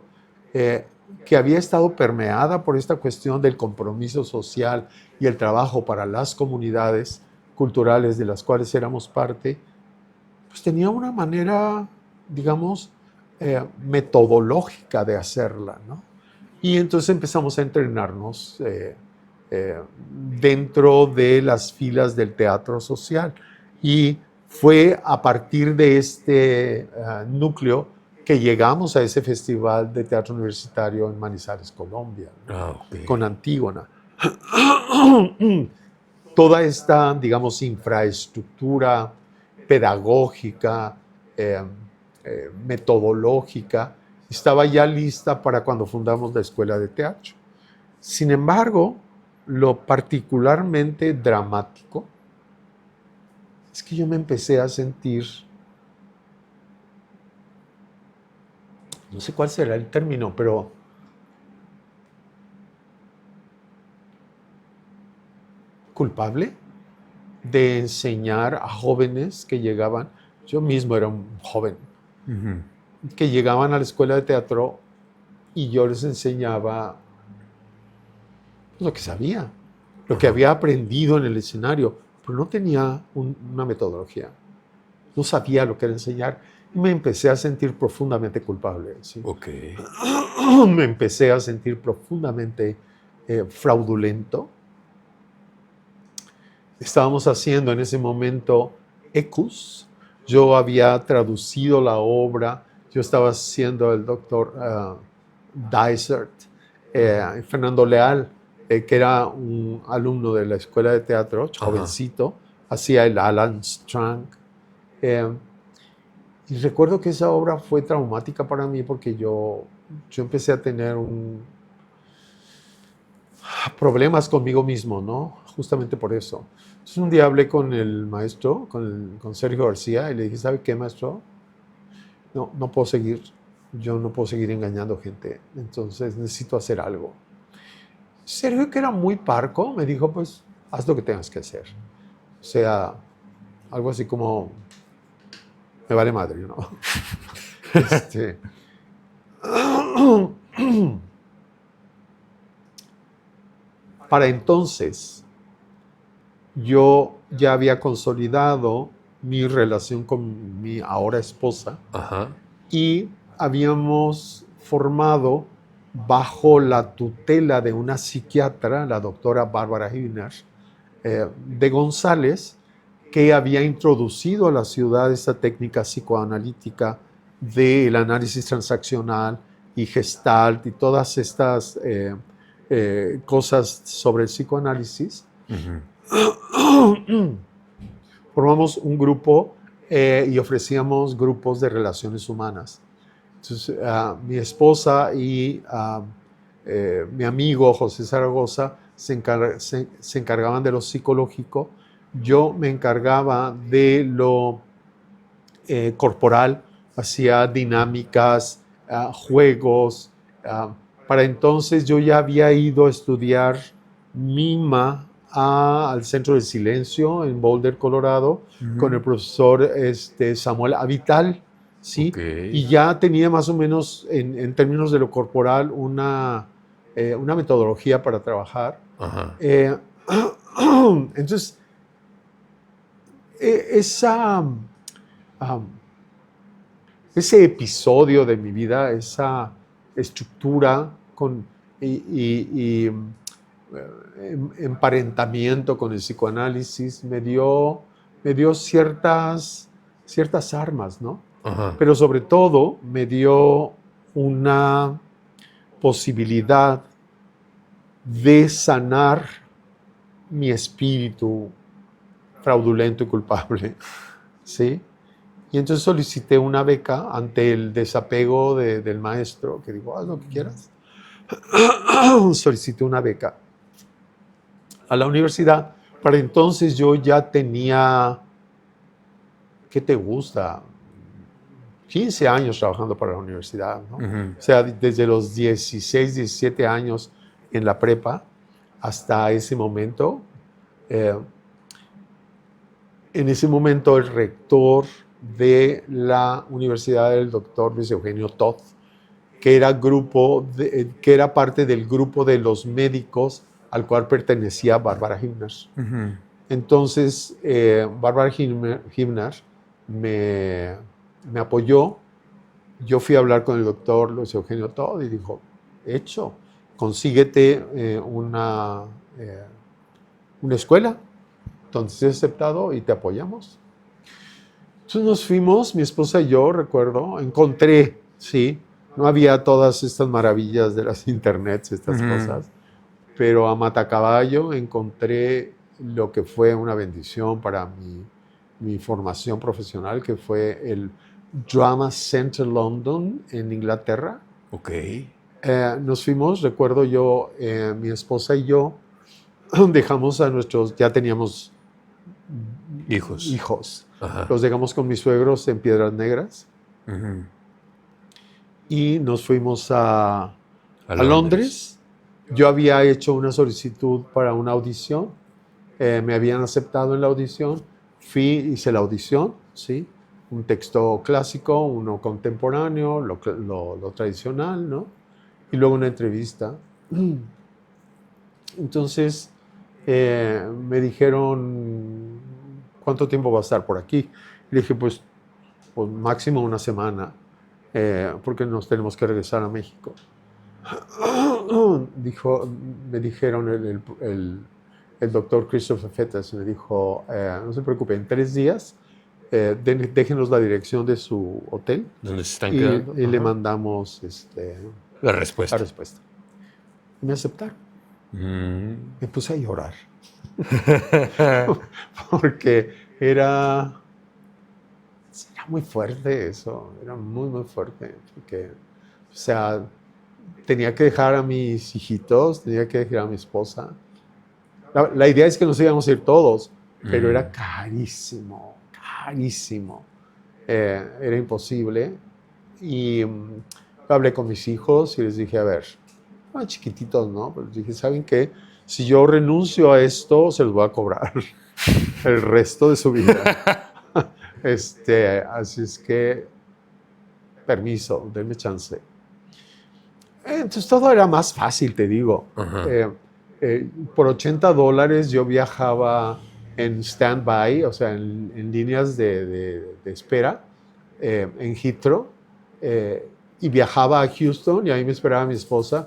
que había estado permeada por esta cuestión del compromiso social y el trabajo para las comunidades culturales de las cuales éramos parte, pues tenía una manera, digamos, metodológica de hacerla, ¿no? Y entonces empezamos a entrenarnos dentro de las filas del teatro social. Y fue a partir de este núcleo que llegamos a ese festival de teatro universitario en Manizales, Colombia, ¿no? Con Antígona. Toda esta, digamos, infraestructura pedagógica, metodológica, estaba ya lista para cuando fundamos la Escuela de Teatro. Sin embargo, lo particularmente dramático es que yo me empecé a sentir no sé cuál será el término, pero culpable de enseñar a jóvenes que llegaban, yo mismo era un joven, que llegaban a la escuela de teatro y yo les enseñaba lo que sabía, lo que había aprendido en el escenario, pero no tenía una metodología, no sabía lo que era enseñar y me empecé a sentir profundamente culpable. ¿Sí? Ok. Me empecé a sentir profundamente fraudulento. Estábamos haciendo en ese momento Ecus. Yo había traducido la obra. Yo estaba haciendo el doctor Dysart. Fernando Leal, que era un alumno de la escuela de teatro, jovencito, hacía el Alan Strang. Y recuerdo que esa obra fue traumática para mí porque yo empecé a tener problemas conmigo mismo, ¿no? Justamente por eso. Entonces un día hablé con el maestro, con Sergio García, y le dije, ¿sabe qué, maestro? No puedo seguir, yo no puedo seguir engañando gente, entonces necesito hacer algo. Sergio, que era muy parco, me dijo, pues, haz lo que tengas que hacer. O sea, algo así como, me vale madre, ¿no? Para entonces, yo ya había consolidado mi relación con mi ahora esposa. Ajá. Y habíamos formado bajo la tutela de una psiquiatra, la doctora Bárbara Hibner, de González, que había introducido a la ciudad esta técnica psicoanalítica del análisis transaccional y gestalt y todas estas cosas sobre el psicoanálisis. Formamos un grupo y ofrecíamos grupos de relaciones humanas. Entonces, mi esposa y mi amigo José Zaragoza se encargaban de lo psicológico. Yo me encargaba de lo corporal, hacía dinámicas, juegos. Para entonces yo ya había ido a estudiar mima al Centro de Silencio en Boulder, Colorado, con el profesor Samuel Avital, ¿sí? Okay. Y ya tenía más o menos, en términos de lo corporal, una metodología para trabajar. Ajá. Entonces, ese episodio de mi vida, esa estructura y emparentamiento con el psicoanálisis me dio ciertas armas, ¿no? Ajá. Pero sobre todo me dio una posibilidad de sanar mi espíritu fraudulento y culpable, ¿sí? Y entonces solicité una beca ante el desapego del maestro, que dijo, haz lo que quieras. Solicité una beca a la universidad. Para entonces yo ya tenía, ¿qué te gusta? 15 años trabajando para la universidad, ¿no? O sea, desde los 16, 17 años en la prepa hasta ese momento. En ese momento el rector de la universidad era el doctor Luis Eugenio Todd, que era parte del grupo de los médicos al cual pertenecía Bárbara Hibner. Entonces, Bárbara Hibner me apoyó. Yo fui a hablar con el doctor Luis Eugenio Todd y dijo, hecho, consíguete una escuela. Entonces he aceptado y te apoyamos. Entonces nos fuimos, mi esposa y yo, recuerdo, encontré, sí, no había todas estas maravillas de las internets, estas cosas, pero a matacaballo encontré lo que fue una bendición para mi formación profesional, que fue el Drama Center London en Inglaterra. Ok. Nos fuimos, recuerdo yo, mi esposa y yo, dejamos a ya teníamos hijos. Ajá. Los dejamos con mis suegros en Piedras Negras. y nos fuimos a A Londres. Yo había hecho una solicitud para una audición, me habían aceptado en la audición, hice la audición, ¿sí? Un texto clásico, uno contemporáneo, lo tradicional, ¿no? Y luego una entrevista. Entonces me dijeron, ¿cuánto tiempo va a estar por aquí? Y le dije, pues máximo una semana, porque nos tenemos que regresar a México. Me dijeron el doctor Christopher Fettes, me dijo, no se preocupe, en 3 días déjenos la dirección de su hotel ¿Dónde se están quedando? y le mandamos La la respuesta. respuesta. Y me aceptaron. Me puse a llorar. Porque era muy fuerte eso, era muy, muy fuerte. Porque, o sea, tenía que dejar a mis hijitos, tenía que dejar a mi esposa. La idea es que nos íbamos a ir todos, pero era carísimo, carísimo. Era imposible. Y hablé con mis hijos y les dije, a ver, chiquititos, ¿no? Pero les dije, ¿saben qué? Si yo renuncio a esto, se los voy a cobrar el resto de su vida. Así es que, permiso, denme chance. Entonces todo era más fácil, te digo. Por $80 yo viajaba en stand-by, o sea, en líneas de espera, en Heathrow, y viajaba a Houston y ahí me esperaba mi esposa.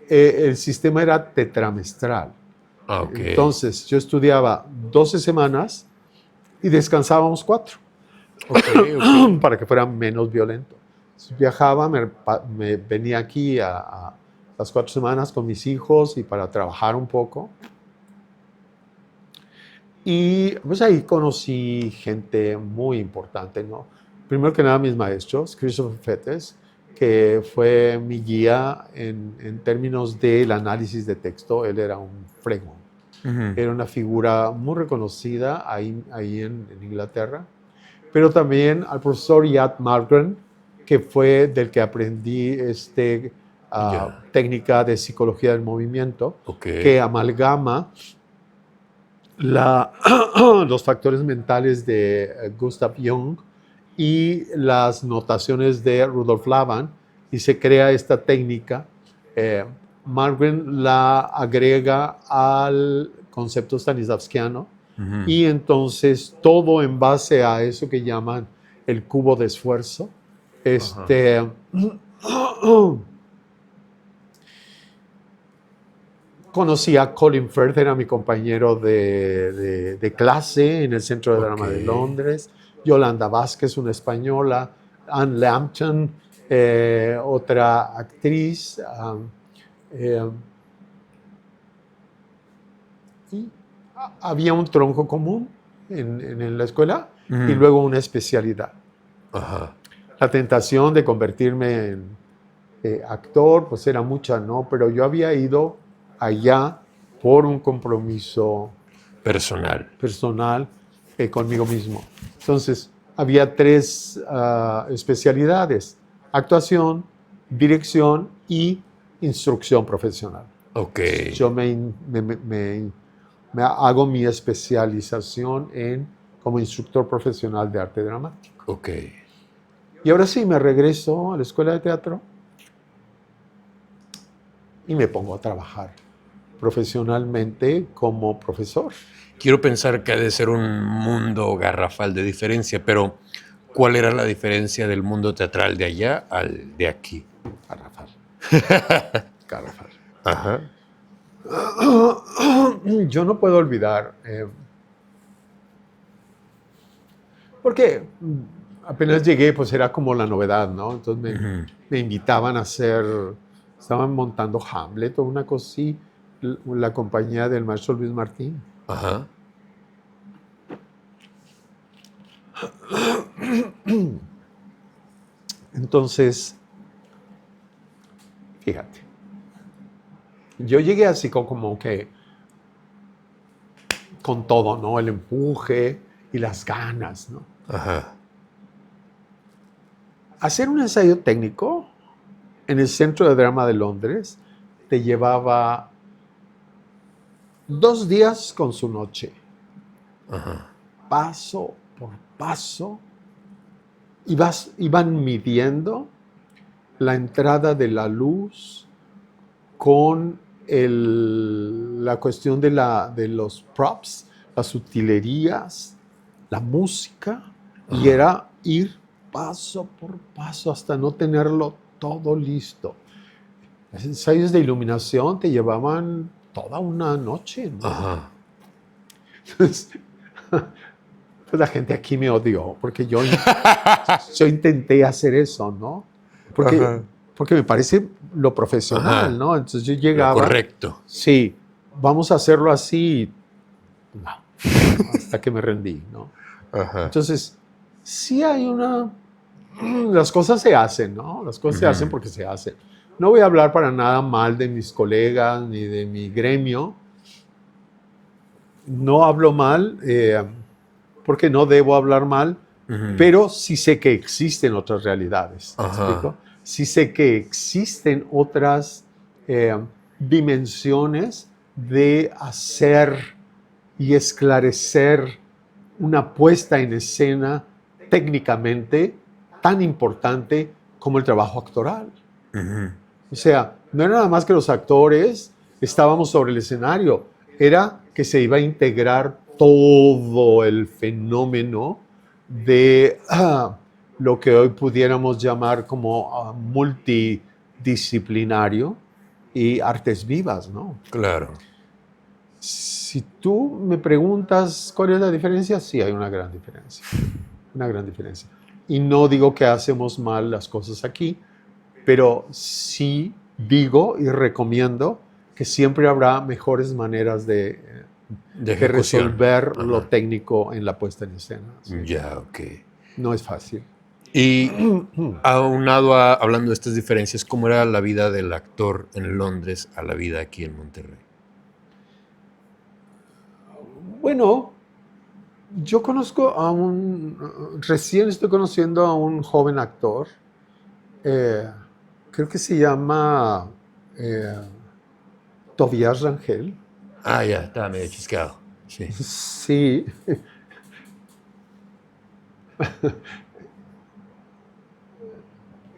El sistema era tetramestral. Okay. Entonces yo estudiaba 12 semanas y descansábamos 4. Okay. Para que fuera menos violento. Entonces, viajaba, me venía aquí a las 4 semanas con mis hijos y para trabajar un poco. Y pues ahí conocí gente muy importante, ¿no? Primero que nada mis maestros, Christopher Fettes, que fue mi guía en términos del análisis de texto. Él era un fregón. Era una figura muy reconocida ahí en Inglaterra. Pero también al profesor Yat Malmgren, que fue del que aprendí técnica de psicología del movimiento, que amalgama los factores mentales de Gustav Jung y las notaciones de Rudolf Laban, y se crea esta técnica. Malmgren la agrega al concepto stanislavskiano, y entonces todo en base a eso que llaman el cubo de esfuerzo. Conocí a Colin Firth, era mi compañero de clase en el Centro de Drama de Londres. Yolanda Vázquez, una española. Anne Lambton, otra actriz. Y había un tronco común en la escuela y luego una especialidad. La tentación de convertirme en actor, pues era mucha, ¿no? Pero yo había ido allá por un compromiso personal conmigo mismo. Entonces, había 3 especialidades: actuación, dirección y instrucción profesional. Yo me hago mi especialización como instructor profesional de arte dramático. Y ahora sí, me regreso a la escuela de teatro y me pongo a trabajar profesionalmente como profesor. Quiero pensar que ha de ser un mundo garrafal de diferencia, pero ¿cuál era la diferencia del mundo teatral de allá al de aquí? Garrafal. Yo no puedo olvidar, porque apenas llegué, pues era como la novedad, ¿no? Entonces me invitaban a hacer, estaban montando Hamlet o una cosa así, la compañía del maestro Luis Martín. Entonces, fíjate, yo llegué así como que con todo, ¿no? El empuje y las ganas, ¿no? Hacer un ensayo técnico en el Centro de Drama de Londres te llevaba 2 días con su noche, Ajá. paso por paso, iban midiendo la entrada de la luz con la cuestión de los props, las utilerías, la música, y era ir paso por paso hasta no tenerlo todo listo. Los ensayos de iluminación te llevaban toda una noche, ¿no? Ajá. Entonces, pues la gente aquí me odió porque yo intenté hacer eso, ¿no? Ajá. Porque me parece lo profesional, Ajá. ¿no? Entonces yo Lo llegaba, correcto. sí, vamos a hacerlo así, no, hasta que me rendí, ¿no? Ajá. Entonces, sí hay las cosas se hacen, ¿no? Las cosas se hacen porque se hacen. No voy a hablar para nada mal de mis colegas ni de mi gremio. No hablo mal porque no debo hablar mal, pero sí sé que existen otras realidades. ¿Me explico? Sí sé que existen otras dimensiones de hacer y esclarecer una puesta en escena técnicamente tan importante como el trabajo actoral. O sea, no era nada más que los actores estábamos sobre el escenario, era que se iba a integrar todo el fenómeno de lo que hoy pudiéramos llamar como multidisciplinario y artes vivas, ¿no? Claro. Si tú me preguntas cuál es la diferencia, sí hay una gran diferencia. Una gran diferencia. Y no digo que hacemos mal las cosas aquí, pero sí digo y recomiendo que siempre habrá mejores maneras de resolver lo técnico en la puesta en escena. ¿Sí? Ya, ok. No es fácil. Y aunado hablando de estas diferencias, ¿cómo era la vida del actor en Londres a la vida aquí en Monterrey? Bueno, yo conozco recién estoy conociendo a un joven actor, creo que se llama Tobias Rangel. Ah, ya, estaba medio chiscado. Sí. Sí.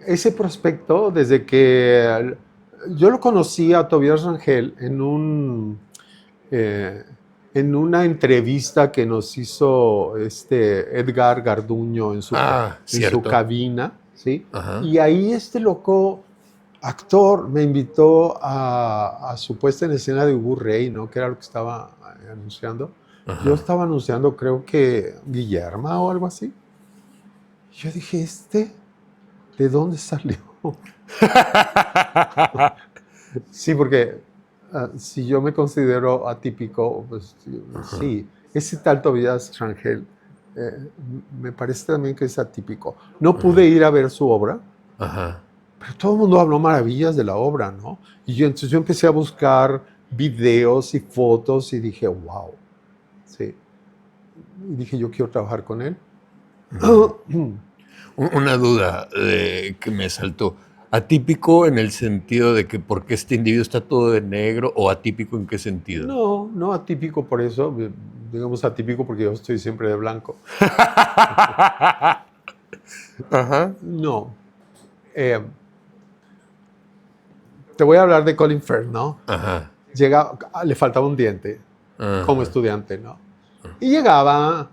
Ese prospecto, desde que yo lo conocí a Tobias Rangel en una entrevista que nos hizo Edgar Garduño en su cabina, ¿sí? Y ahí este loco actor me invitó a su puesta en escena de Ubu Rey, ¿no? Que era lo que estaba anunciando. Yo estaba anunciando, creo que Guillerma o algo así. Yo dije, ¿de dónde salió? Sí, porque si yo me considero atípico, pues sí, ese tal Tobias Rangel me parece también que es atípico. No pude ir a ver su obra, pero todo el mundo habló maravillas de la obra, ¿no? Y entonces yo empecé a buscar videos y fotos y dije, wow, sí. Y dije, yo quiero trabajar con él. Una duda que me saltó. ¿Atípico en el sentido de que porque este individuo está todo de negro o atípico en qué sentido? No atípico por eso, digamos atípico porque yo estoy siempre de blanco. No. Te voy a hablar de Colin Firth, ¿no? Le faltaba un diente como estudiante, ¿no? Y llegaba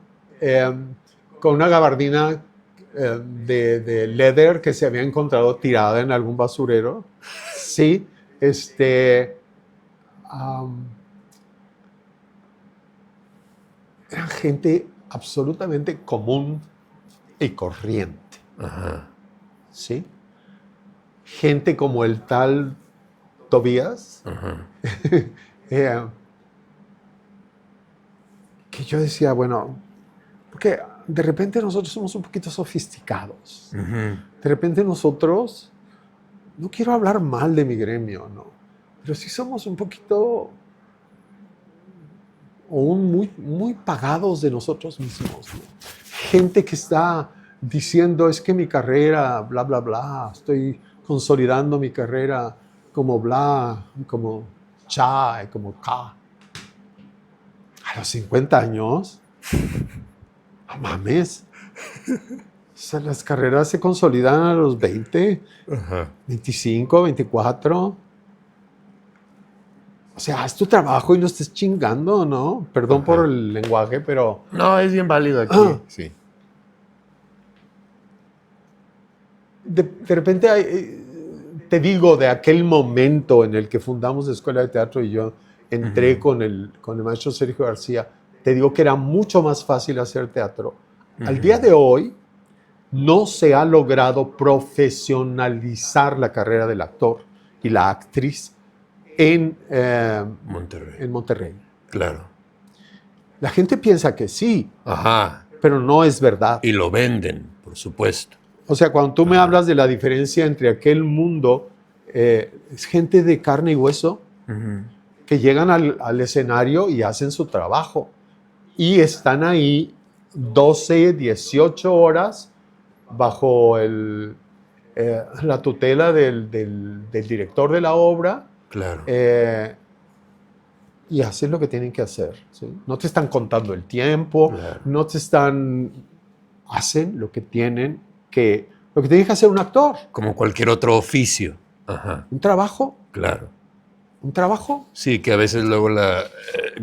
con una gabardina de leather que se había encontrado tirada en algún basurero. Sí, era gente absolutamente común y corriente. ¿Sí? Gente como el tal Tobias, que yo decía, bueno, porque de repente nosotros somos un poquito sofisticados. De repente nosotros, no quiero hablar mal de mi gremio, ¿no? Pero sí somos un poquito, o muy, muy pagados de nosotros mismos, ¿no? Gente que está diciendo, es que mi carrera, bla, bla, bla, estoy consolidando mi carrera como bla, como cha, como ka. A los 50 años, no mames. O sea, las carreras se consolidan a los 20, Ajá. 25, 24. O sea, haz tu trabajo y no estés chingando, ¿no? Perdón Ajá. por el lenguaje, pero No, es bien válido aquí. Sí. de repente te digo, de aquel momento en el que fundamos la Escuela de Teatro y yo entré con el maestro Sergio García, te digo que era mucho más fácil hacer teatro. Al día de hoy no se ha logrado profesionalizar la carrera del actor y la actriz en Monterrey. Monterrey. Claro. La gente piensa que sí, Ajá. pero no es verdad. Y lo venden, por supuesto. O sea, cuando tú me hablas de la diferencia entre aquel mundo, es gente de carne y hueso que llegan al escenario y hacen su trabajo. Y están ahí 12, 18 horas bajo la tutela del director de la obra. Claro. Y hacen lo que tienen que hacer. ¿Sí? No te están contando el tiempo, Claro. no te están... Hacen lo que tienen que hacer un actor. Como cualquier otro oficio. Ajá. Un trabajo. Claro. Un trabajo. Sí, que a veces luego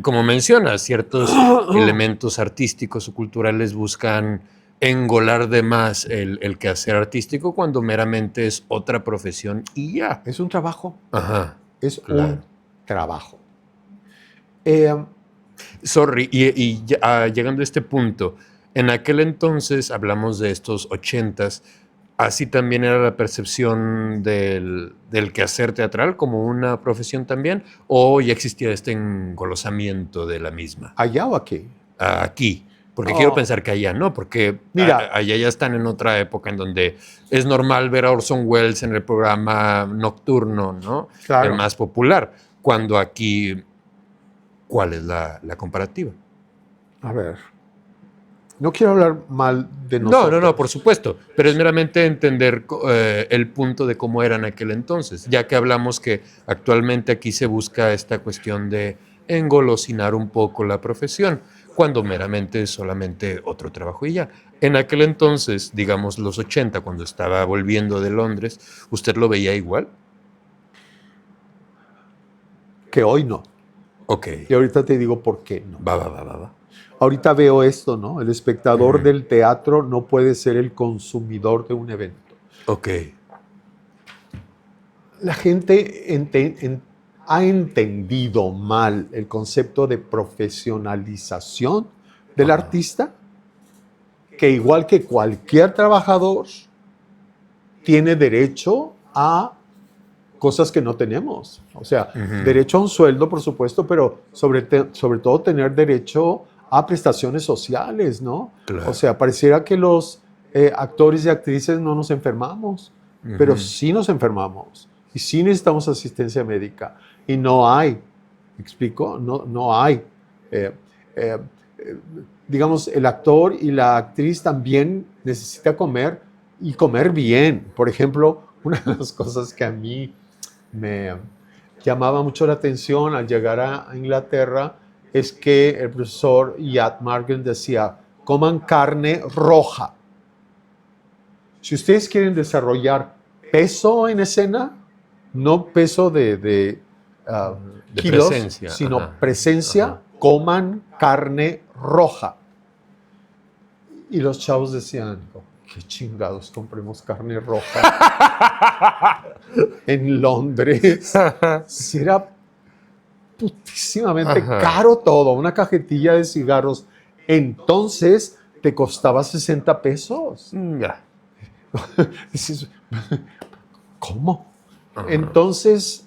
como mencionas, ciertos elementos artísticos o culturales buscan engolar de más el quehacer artístico cuando meramente es otra profesión y ya. Es un trabajo. Ajá. Es Claro. un trabajo. Sorry, y ya, llegando a este punto, en aquel entonces hablamos de estos 80s, así también era la percepción del quehacer teatral como una profesión también, o ya existía este engolosamiento de la misma. ¿Allá o aquí? Aquí, porque Oh. quiero pensar que allá no, porque Mira. allá ya están en otra época en donde es normal ver a Orson Welles en el programa nocturno, ¿no? Claro. El más popular, cuando aquí, ¿cuál es la comparativa? A ver. No quiero hablar mal de nosotros. No, por supuesto, pero es meramente entender el punto de cómo era en aquel entonces, ya que hablamos que actualmente aquí se busca esta cuestión de engolosinar un poco la profesión, cuando meramente es solamente otro trabajo y ya. En aquel entonces, digamos los 80, cuando estaba volviendo de Londres, ¿usted lo veía igual? Que hoy no. Ok. Y ahorita te digo por qué no. Va. Ahorita veo esto, ¿no? El espectador del teatro no puede ser el consumidor de un evento. Ok. La gente ha entendido mal el concepto de profesionalización del artista, que igual que cualquier trabajador, tiene derecho a cosas que no tenemos. O sea, derecho a un sueldo, por supuesto, pero sobre todo tener derecho a prestaciones sociales, ¿no? Claro. O sea, pareciera que los actores y actrices no nos enfermamos, pero sí nos enfermamos y sí necesitamos asistencia médica y no hay, ¿me explico? No hay. Digamos, el actor y la actriz también necesita comer y comer bien. Por ejemplo, una de las cosas que a mí me llamaba mucho la atención al llegar a Inglaterra es que el profesor Yat Margen decía, coman carne roja. Si ustedes quieren desarrollar peso en escena, no peso de kilos, presencia, sino presencia, coman carne roja. Y los chavos decían, qué chingados, compremos carne roja en Londres. Si era putísimamente caro todo, una cajetilla de cigarros. Entonces te costaba 60 pesos. Ya. Dices, ¿cómo? Entonces,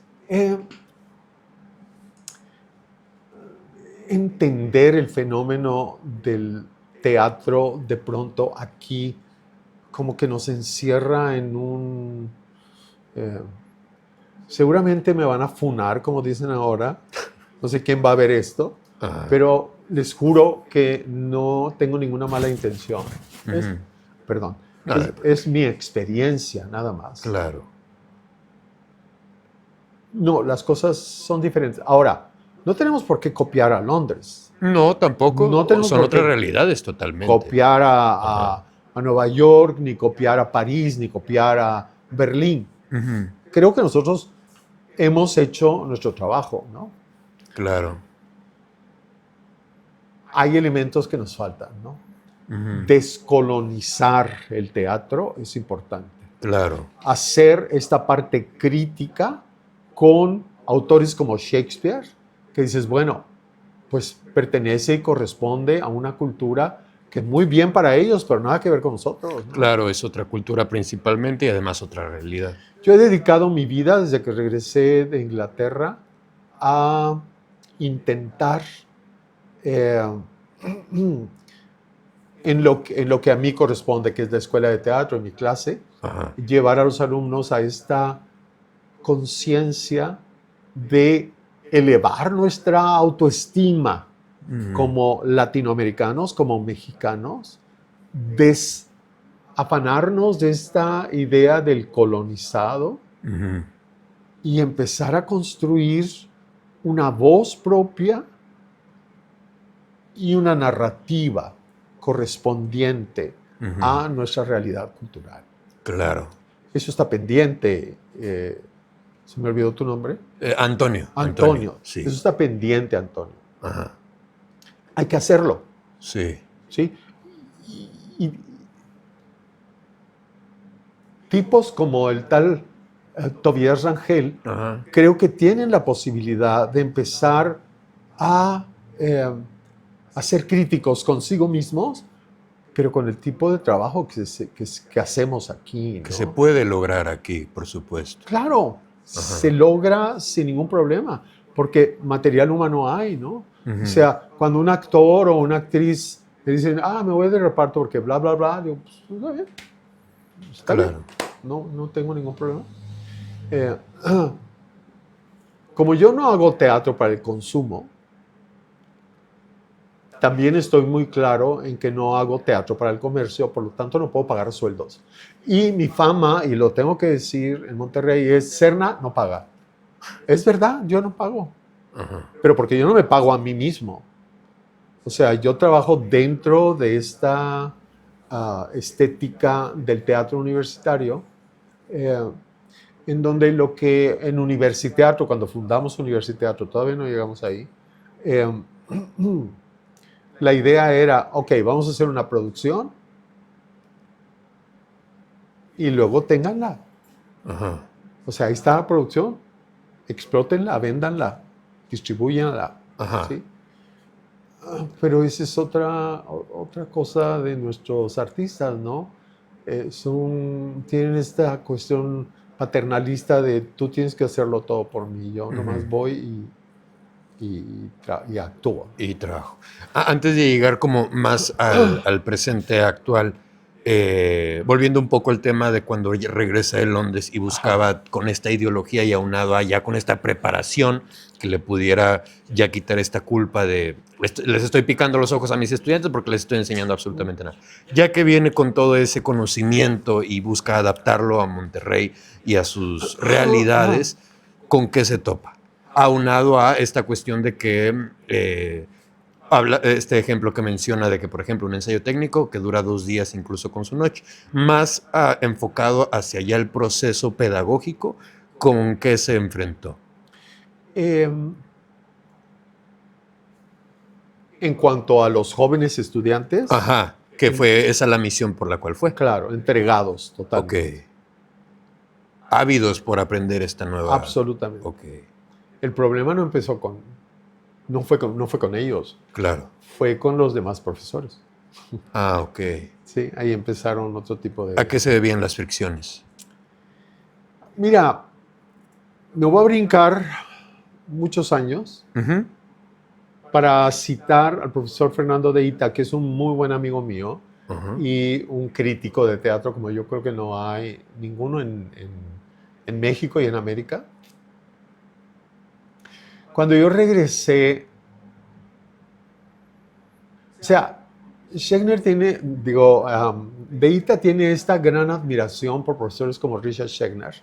entender el fenómeno del teatro de pronto aquí como que nos encierra en un... seguramente me van a funar, como dicen ahora. No sé quién va a ver esto, pero les juro que no tengo ninguna mala intención. Perdón. Es mi experiencia, nada más. Claro. No, las cosas son diferentes. Ahora, no tenemos por qué copiar a Londres. No, tampoco. No tenemos Son por otras qué realidades totalmente. copiar Ajá. a Nueva York, ni copiar a París, ni copiar a Berlín. Ujú. Creo que nosotros hemos hecho nuestro trabajo, ¿no? Claro. Hay elementos que nos faltan, ¿no? Ujú. Descolonizar el teatro es importante. Claro. Hacer esta parte crítica con autores como Shakespeare, que dices, bueno, pues pertenece y corresponde a una cultura que es muy bien para ellos, pero nada que ver con nosotros, ¿no? Claro, es otra cultura principalmente y además otra realidad. Yo he dedicado mi vida desde que regresé de Inglaterra a intentar eh, en lo que a mí corresponde, que es la escuela de teatro, en mi clase, Ajá. llevar a los alumnos a esta conciencia de elevar nuestra autoestima Ujú. como latinoamericanos, como mexicanos, desafanarnos de esta idea del colonizado Ujú. y empezar a construir una voz propia y una narrativa correspondiente Ujú. a nuestra realidad cultural. Claro. Eso está pendiente. ¿Se me olvidó tu nombre? Antonio. Antonio. Sí. Eso está pendiente, Antonio. Ajá. Hay que hacerlo, Sí. ¿sí? Y tipos como el tal Tobias Rangel, Ajá. creo que tienen la posibilidad de empezar a ser críticos consigo mismos, pero con el tipo de trabajo que hacemos aquí, ¿no? Que se puede lograr aquí, por supuesto. Claro, se logra sin ningún problema, porque material humano hay, ¿no? Ujú. O sea, cuando un actor o una actriz me dicen, me voy de reparto porque bla, bla, bla, digo, pues está bien, está Claro. bien, no tengo ningún problema. Eh, como yo no hago teatro para el consumo, también estoy muy claro en que no hago teatro para el comercio, por lo tanto no puedo pagar sueldos. Y mi fama, y lo tengo que decir en Monterrey, es Serna no paga. Es verdad, yo no pago. Ajá. Pero porque yo no me pago a mí mismo. O sea, yo trabajo dentro de esta estética del teatro universitario, eh, en donde lo que en Universiteatro, cuando fundamos Universiteatro, todavía no llegamos ahí, eh, la idea era, ok, vamos a hacer una producción y luego ténganla. Ajá. O sea, ahí está la producción, explótenla, véndanla, distribúyanla. Ajá. ¿Sí? Pero esa es otra cosa de nuestros artistas, ¿no? Tienen esta cuestión paternalista de tú tienes que hacerlo todo por mí, yo nomás voy y actúo. Y trabajo. Antes de llegar como más al presente actual, volviendo un poco al tema de cuando ella regresa de Londres y buscaba con esta ideología y aunado allá con esta preparación que le pudiera ya quitar esta culpa de les estoy picando los ojos a mis estudiantes porque les estoy enseñando absolutamente nada. Ya que viene con todo ese conocimiento y busca adaptarlo a Monterrey y a sus realidades, ¿con qué se topa? Aunado a esta cuestión de que habla este ejemplo que menciona de que, por ejemplo, un ensayo técnico que dura 2 días incluso con su noche, más enfocado hacia allá el proceso pedagógico, ¿con qué se enfrentó? En cuanto a los jóvenes estudiantes, Ajá, que fue esa la misión por la cual fue. claro, entregados Ok. totalmente. Ávidos por aprender esta nueva. Absolutamente. Ok, El problema no fue con ellos, claro. fue con los demás profesores. Ok. Sí, ahí empezaron otro tipo de... ¿A qué se debían las fricciones? Mira, me voy a brincar muchos años Ujú. para citar al profesor Fernando de Ita, que es un muy buen amigo mío Ajá. y un crítico de teatro como yo creo que no hay ninguno en México y en América. Cuando yo regresé, o sea, Schechner tiene, de Ita tiene esta gran admiración por profesores como Richard Schechner,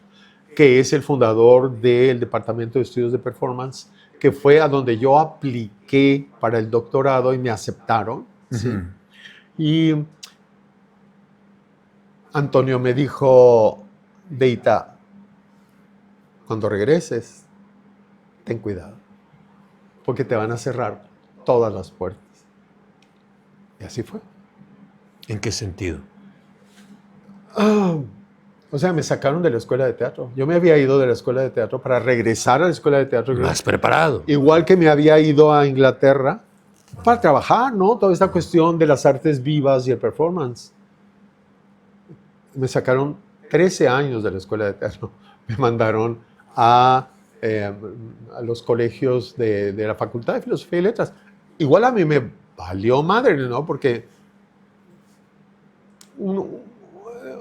que es el fundador del Departamento de Estudios de Performance, que fue a donde yo apliqué para el doctorado y me aceptaron. ¿Sí? Y Antonio me dijo, Deita, cuando regreses, ten cuidado, porque te van a cerrar todas las puertas. Y así fue. ¿En qué sentido? O sea, me sacaron de la escuela de teatro. Yo me había ido de la escuela de teatro para regresar a la escuela de teatro. Más preparado. Igual que me había ido a Inglaterra para trabajar, ¿no? Toda esta cuestión de las artes vivas y el performance. Me sacaron 13 años de la escuela de teatro. Me mandaron a los colegios de la Facultad de Filosofía y Letras. Igual a mí me valió madre, ¿no? Porque,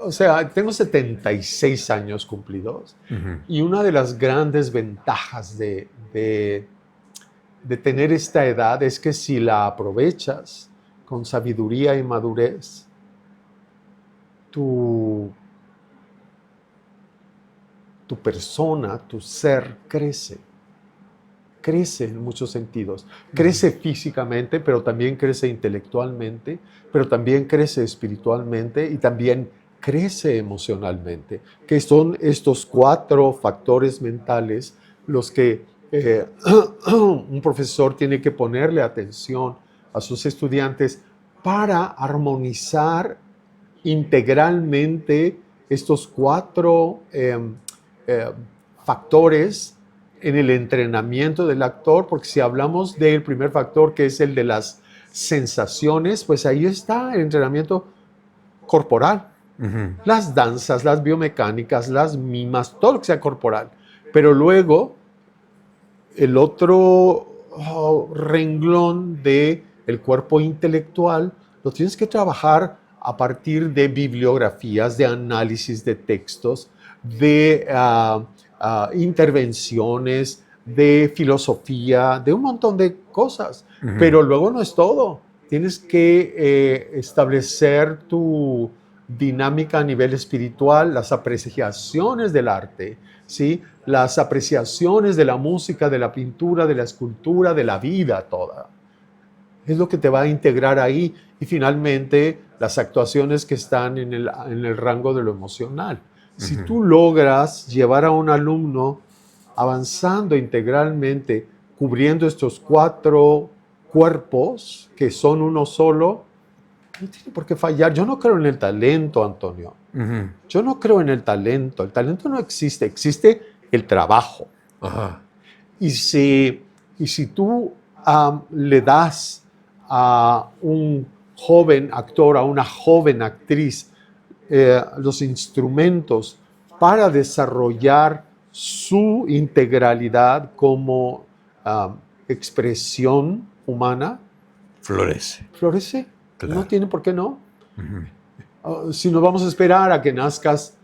o sea, tengo 76 años cumplidos y una de las grandes ventajas de tener esta edad es que si la aprovechas con sabiduría y madurez, tu persona, tu ser crece en muchos sentidos. Crece físicamente, pero también crece intelectualmente, pero también crece espiritualmente y también crece emocionalmente, que son estos 4 factores mentales los que un profesor tiene que ponerle atención a sus estudiantes para armonizar integralmente estos 4 factores en el entrenamiento del actor, porque si hablamos del primer factor, que es el de las sensaciones, pues ahí está el entrenamiento corporal. Las danzas, las biomecánicas, las mimas, todo lo que sea corporal. Pero luego, el otro renglón del cuerpo intelectual lo tienes que trabajar a partir de bibliografías, de análisis de textos, de intervenciones, de filosofía, de un montón de cosas. Pero luego no es todo. Tienes que establecer tu dinámica a nivel espiritual, las apreciaciones del arte, ¿sí? Las apreciaciones de la música, de la pintura, de la escultura, de la vida toda. Es lo que te va a integrar ahí. Y finalmente, las actuaciones que están en el rango de lo emocional. Si tú logras llevar a un alumno avanzando integralmente, cubriendo estos 4 cuerpos que son uno solo, no tiene por qué fallar. Yo no creo en el talento, Antonio. Yo no creo en el talento. El talento no existe. Existe el trabajo. Y si tú le das a un joven actor, a una joven actriz, los instrumentos para desarrollar su integralidad como expresión humana, florece. Claro. No tiene por qué no. Si no vamos a esperar a que nazcas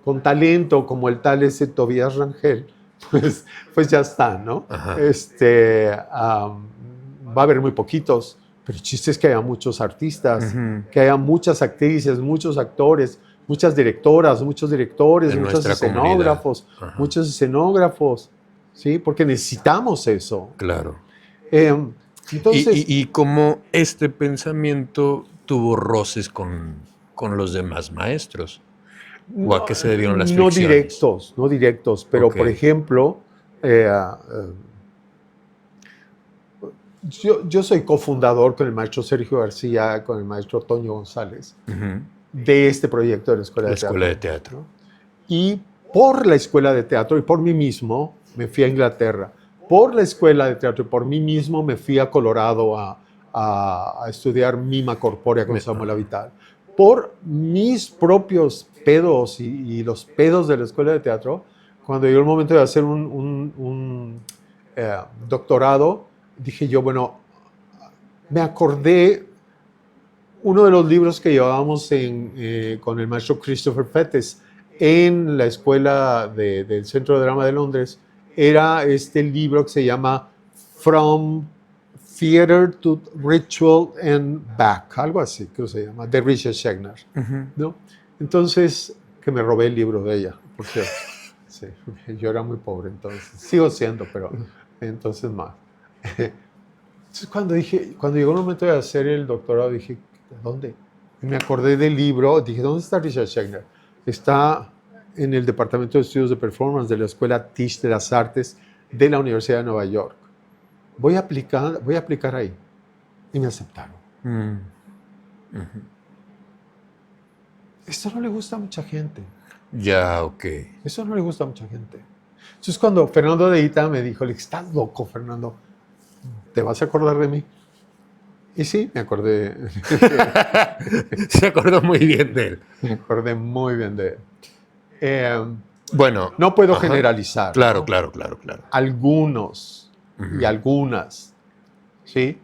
con talento como el tal ese Tobías Rangel, pues ya está, ¿no? Va a haber muy poquitos, pero el chiste es que haya muchos artistas, que haya muchas actrices, muchos actores, muchas directoras, muchos directores, muchos escenógrafos, ¿sí? Porque necesitamos eso. Claro. Entonces, y cómo este pensamiento tuvo roces con los demás maestros. ¿O a qué se debieron las fricciones? No directos, pero por ejemplo, yo soy cofundador con el maestro Sergio García, con el maestro Toño González, de este proyecto de la Escuela de Teatro. Y por la Escuela de Teatro y por mí mismo me fui a Inglaterra. Por la Escuela de Teatro y por mí mismo me fui a Colorado a estudiar mima corpórea con Samuel Avital. Por mis propios pedos y los pedos de la Escuela de Teatro, cuando llegó el momento de hacer un doctorado, dije yo, bueno, me acordé uno de los libros que llevábamos con el maestro Christopher Fettes en la escuela del Centro de Drama de Londres, era este libro que se llama From Theater to Ritual and Back, algo así creo que se llama, de Richard Schechner, ¿no? Entonces, que me robé el libro de ella, por cierto. Sí, yo era muy pobre entonces. Sigo siendo, pero entonces más. Entonces cuando llegó el momento de hacer el doctorado, dije, ¿dónde? Y me acordé del libro, dije, ¿dónde está Richard Schechner? Está en el Departamento de Estudios de Performance de la Escuela Tisch de las Artes de la Universidad de Nueva York. Voy a aplicar ahí. Y me aceptaron. Esto no le gusta a mucha gente. Ya, ok. Eso no le gusta a mucha gente. Entonces cuando Fernando de Ita me dijo, le dije, estás loco, Fernando, ¿te vas a acordar de mí? Y sí, me acordé. Se acordó muy bien de él. Me acordé muy bien de él. Bueno. No puedo generalizar. Claro, ¿no? claro. Algunos y algunas, ¿sí?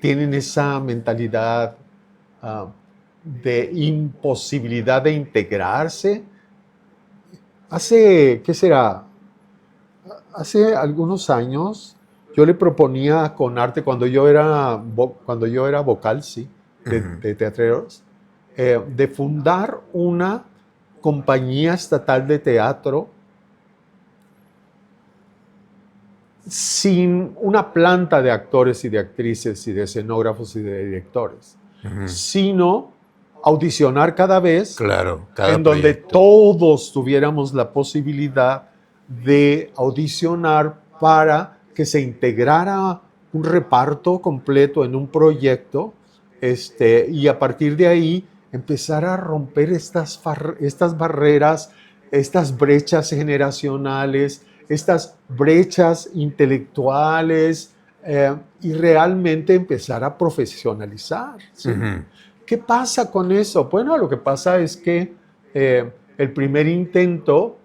Tienen esa mentalidad de imposibilidad de integrarse. ¿Qué será? Hace algunos años yo le proponía con arte, cuando yo era vocal, sí, de teatreros, de fundar una compañía estatal de teatro sin una planta de actores y de actrices y de escenógrafos y de directores, sino audicionar cada vez, claro, en donde todos tuviéramos la posibilidad de audicionar para que se integrara un reparto completo en un proyecto, y a partir de ahí empezar a romper estas barreras, estas brechas generacionales, estas brechas intelectuales, y realmente empezar a profesionalizar, ¿sí? ¿Qué pasa con eso? Bueno, lo que pasa es que el primer intento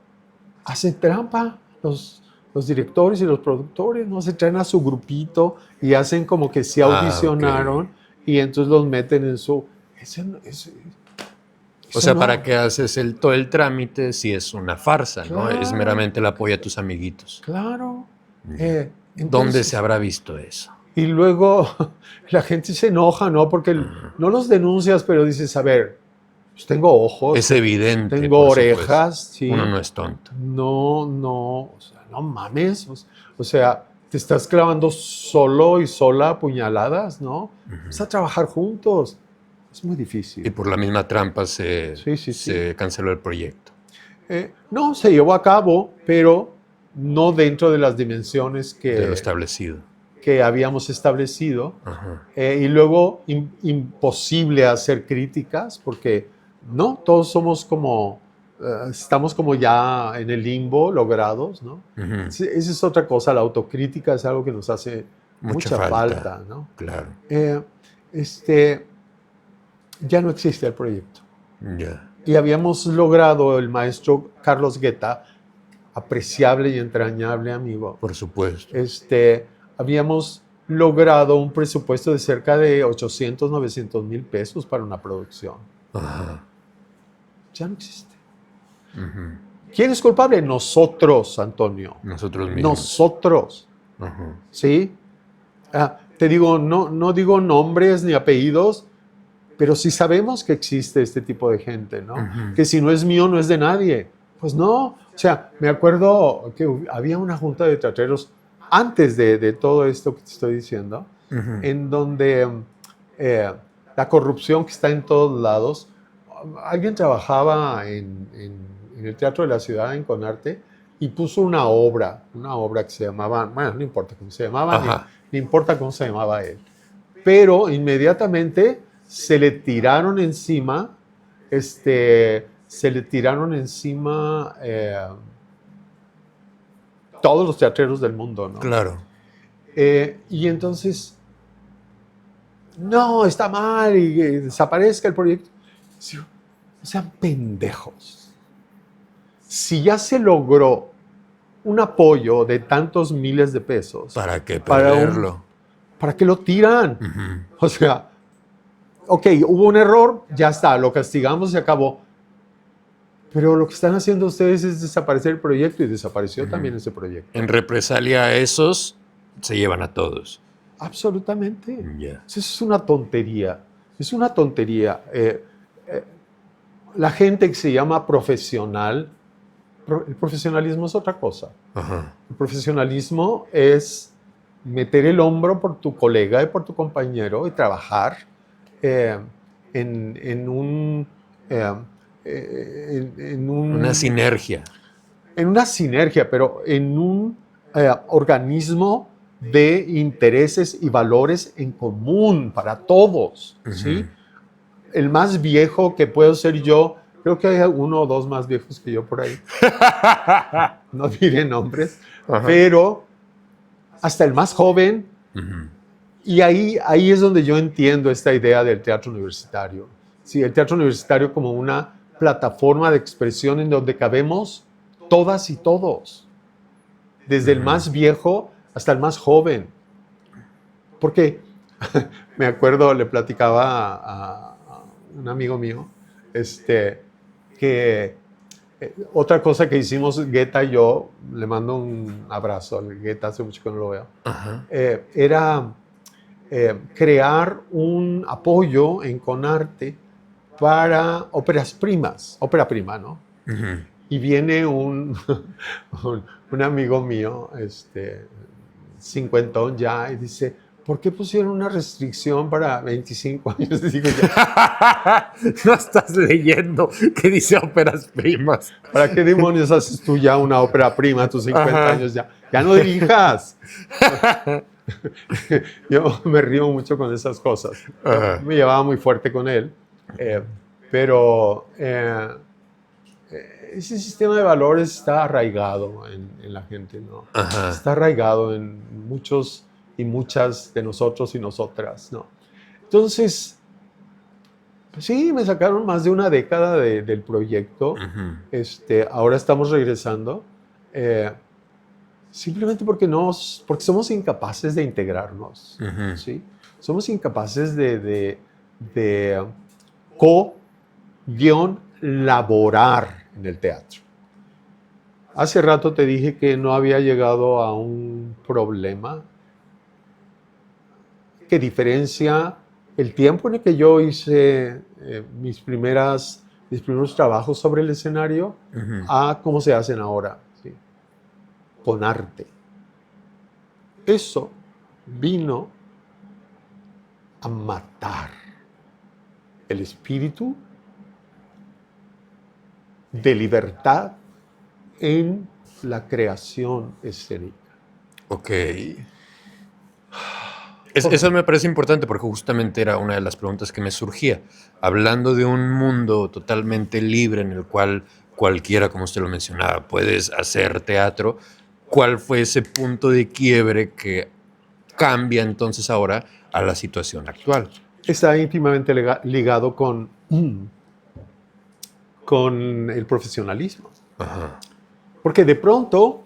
hace trampa. Los directores y los productores no se traen a su grupito y hacen como que sí audicionaron, y entonces los meten en su... O sea, ¿para qué haces todo el trámite si es una farsa, claro, ¿no? Es meramente el apoyo a tus amiguitos. Claro. ¿Dónde se habrá visto eso? Y luego la gente se enoja, ¿no? Porque no los denuncias, pero dices, a ver, pues tengo ojos. Es evidente. Tengo orejas. Sí. Uno no es tonto. No, o sea, no mames. O sea, te estás clavando solo y sola a puñaladas, ¿no? Vamos a trabajar juntos. Es muy difícil. Y por la misma trampa se canceló el proyecto. No, se llevó a cabo, pero no dentro de las dimensiones de lo establecido. Que habíamos establecido. Y luego imposible hacer críticas, porque no, todos somos como, estamos como ya en el limbo, logrados, ¿no? Esa es otra cosa, la autocrítica es algo que nos hace mucha falta, ¿no? Claro. Ya no existe el proyecto. Ya. Y habíamos logrado, el maestro Carlos Guetta, apreciable y entrañable amigo. Por supuesto. Habíamos logrado un presupuesto de cerca de 800, 900 mil pesos para una producción. Ya no existe. ¿Quién es culpable? Nosotros, Antonio. Nosotros mismos. Nosotros. ¿Sí? Te digo, no digo nombres ni apellidos, pero sí sabemos que existe este tipo de gente, ¿no? Que si no es mío, no es de nadie. Pues no. O sea, me acuerdo que había una junta de teatreros antes de todo esto que te estoy diciendo, en donde la corrupción que está en todos lados. Alguien trabajaba en el Teatro de la Ciudad, en Conarte, y puso una obra que se llamaba, bueno, no importa cómo se llamaba, ni importa cómo se llamaba él, pero inmediatamente se le tiraron encima, todos los teatreros del mundo, ¿no? Claro. Y entonces, no, está mal, y desaparezca el proyecto. No sean pendejos. Si ya se logró un apoyo de tantos miles de pesos, ¿para qué perderlo? ¿Para qué lo tiran? O sea, ok, hubo un error, ya está, lo castigamos y se acabó. Pero lo que están haciendo ustedes es desaparecer el proyecto, y desapareció también ese proyecto. En represalia a esos, se llevan a todos. Absolutamente. Eso es una tontería. Es una tontería. la gente que se llama profesional, el profesionalismo es otra cosa. Ajá. El profesionalismo es meter el hombro por tu colega y por tu compañero y trabajar eh, en un... Una sinergia. en una sinergia, pero en un organismo de intereses y valores en común para todos, ¿sí? El más viejo que puedo ser yo, creo que hay uno o dos más viejos que yo por ahí, no diré nombres, Ajá. pero hasta el más joven, Ujú. y ahí es donde yo entiendo esta idea del teatro universitario. Sí, el teatro universitario como una plataforma de expresión en donde cabemos todas y todos, desde el más viejo hasta el más joven. Porque me acuerdo, le platicaba a un amigo mío, que otra cosa que hicimos Guetta y yo, le mando un abrazo al Guetta, hace mucho que no lo veo, Ajá. era crear un apoyo en Conarte para óperas primas, ópera prima, ¿no? Ujú. Y viene un amigo mío, cincuentón ya, y dice, ¿por qué pusieron una restricción para 25 años? Y digo, No estás leyendo que dice óperas primas. ¿para qué demonios haces tú ya una ópera prima a tus 50 Ajá. años ya? Ya no dirijas. Yo me río mucho con esas cosas. Ajá. Me llevaba muy fuerte con él, pero ese sistema de valores está arraigado en la gente, ¿no? Ajá. Está arraigado en muchos y muchas de nosotros y nosotras, ¿no? Entonces, pues sí, me sacaron más de una década del proyecto. Ujú. Ahora estamos regresando. Simplemente porque somos incapaces de integrarnos, Ujú. ¿sí? Somos incapaces de co-laborar en el teatro. Hace rato te dije que no había llegado a un problema que diferencia el tiempo en el que yo hice mis primeros trabajos sobre el escenario Ujú. a cómo se hacen ahora, ¿sí? Con arte. Eso vino a matar el espíritu de libertad en la creación escénica. Ok. Eso me parece importante porque justamente era una de las preguntas que me surgía. Hablando de un mundo totalmente libre en el cual cualquiera, como usted lo mencionaba, puedes hacer teatro, ¿cuál fue ese punto de quiebre que cambia entonces ahora a la situación actual? Está íntimamente ligado con el profesionalismo. Ajá. Porque de pronto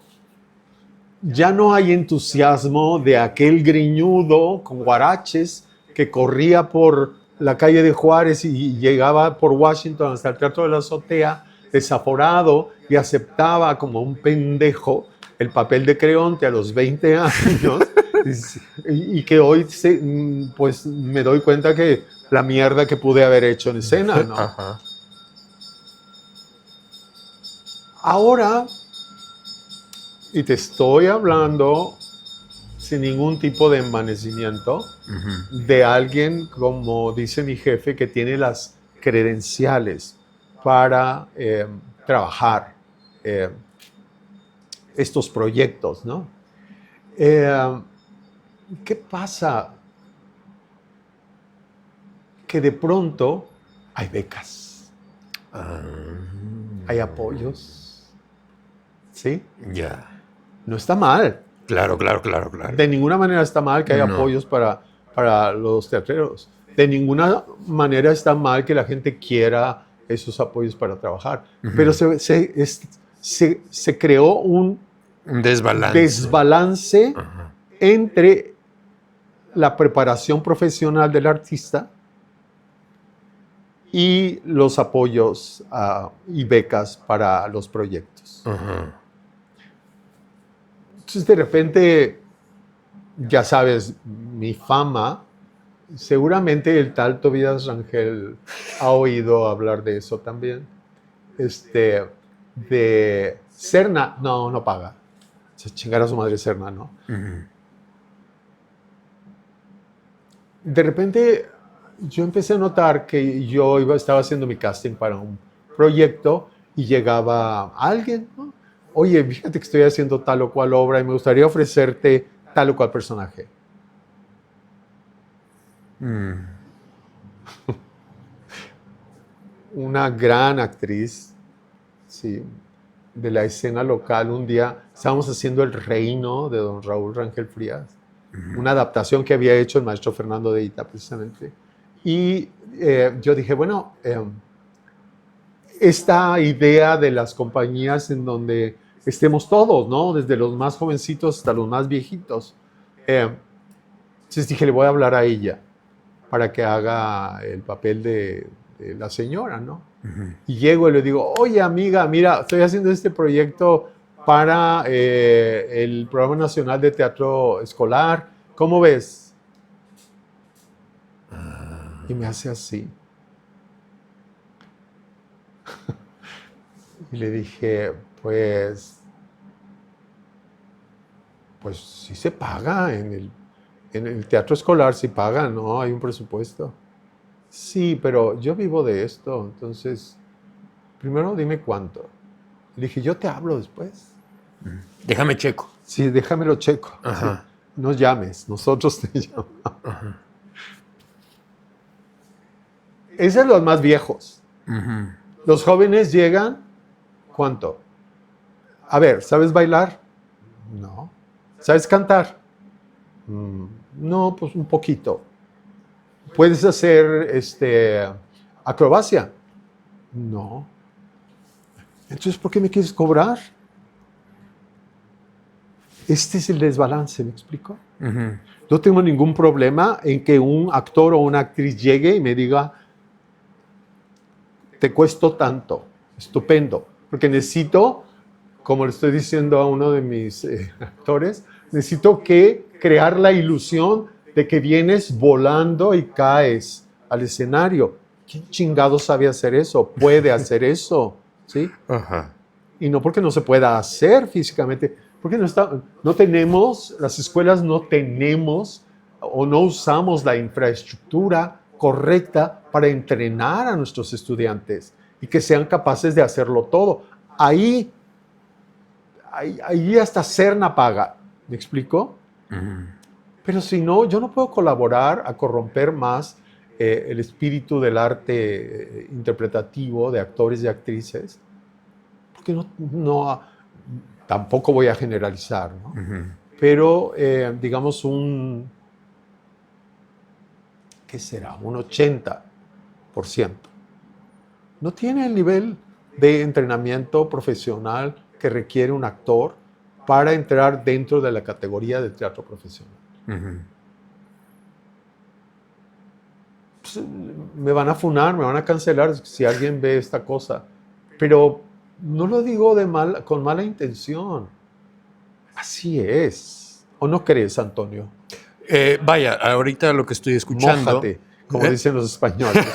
ya no hay entusiasmo de aquel greñudo con guaraches que corría por la calle de Juárez y llegaba por Washington hasta el Teatro de la Azotea, desaforado, y aceptaba como un pendejo el papel de Creonte a los 20 años, y que hoy pues me doy cuenta que la mierda que pude haber hecho en escena, ¿no? Ajá. Ahora, y te estoy hablando sin ningún tipo de envanecimiento, Ujú. de alguien, como dice mi jefe, que tiene las credenciales para trabajar estos proyectos, ¿no? ¿Qué pasa? Que de pronto hay becas, Ah, hay apoyos, ¿sí? ya. No está mal. Claro, claro, claro, claro. De ninguna manera está mal que haya No. apoyos para los teatreros. De ninguna manera está mal que la gente quiera esos apoyos para trabajar. Ujú. Pero se creó un Un desbalance. desbalance Ajá. entre la preparación profesional del artista y los apoyos y becas para los proyectos. Ajá. Entonces, de repente, ya sabes, mi fama seguramente el tal Tobías Rangel ha oído hablar de eso también. De Serna, no paga. Se chingará a su madre Serna, ¿no? Ujú. De repente yo empecé a notar que estaba haciendo mi casting para un proyecto y llegaba alguien, ¿no? Oye, fíjate que estoy haciendo tal o cual obra y me gustaría ofrecerte tal o cual personaje. Mm. Una gran actriz, sí, de la escena local. Un día estábamos haciendo El Reino de don Raúl Rangel Frías, una adaptación que había hecho el maestro Fernando de Ita, precisamente. Y yo dije, bueno, esta idea de las compañías en donde estemos todos, ¿no? Desde los más jovencitos hasta los más viejitos. Entonces dije, le voy a hablar a ella para que haga el papel de la señora, ¿no? Ujú. Y llego y le digo, oye amiga, mira, estoy haciendo este proyecto para el Programa Nacional de Teatro Escolar, ¿cómo ves? Y me hace así. Y le dije, pues sí se paga en el teatro escolar, sí paga, ¿no? Hay un presupuesto. Sí, pero yo vivo de esto, entonces, primero dime cuánto. Le dije, yo te hablo después. Déjame checo. Sí, déjamelo checo. Sí. Ajá. No llames, nosotros te llamamos. Ajá. Esos son los más viejos. Ujú. Los jóvenes llegan, ¿cuánto? A ver, ¿sabes bailar? No. ¿Sabes cantar? No, pues un poquito. ¿Puedes hacer acrobacia? No. Entonces, ¿por qué me quieres cobrar? Este es el desbalance, ¿me explico? Ujú. No tengo ningún problema en que un actor o una actriz llegue y me diga, te cuesto tanto, estupendo, porque necesito, como le estoy diciendo a uno de mis actores, necesito crear la ilusión de que vienes volando y caes al escenario. ¿Quién chingado sabe hacer eso? Puede hacer eso, ¿sí? Ajá. Y no porque no se pueda hacer físicamente, porque no tenemos, las escuelas no tenemos o no usamos la infraestructura correcta para entrenar a nuestros estudiantes y que sean capaces de hacerlo todo. Ahí hasta Serna paga, ¿me explico? Ujú. Pero si no, yo no puedo colaborar a corromper más el espíritu del arte interpretativo de actores y actrices, porque tampoco voy a generalizar, ¿no? Ujú. Pero digamos ¿qué será? Un 80% no tiene el nivel de entrenamiento profesional que requiere un actor para entrar dentro de la categoría del teatro profesional. Ujú. Pues, me van a funar, me van a cancelar si alguien ve esta cosa, pero no lo digo con mala intención. Así es. ¿O no crees, Antonio? Vaya, ahorita lo que estoy escuchando. Mójate, como dicen los españoles.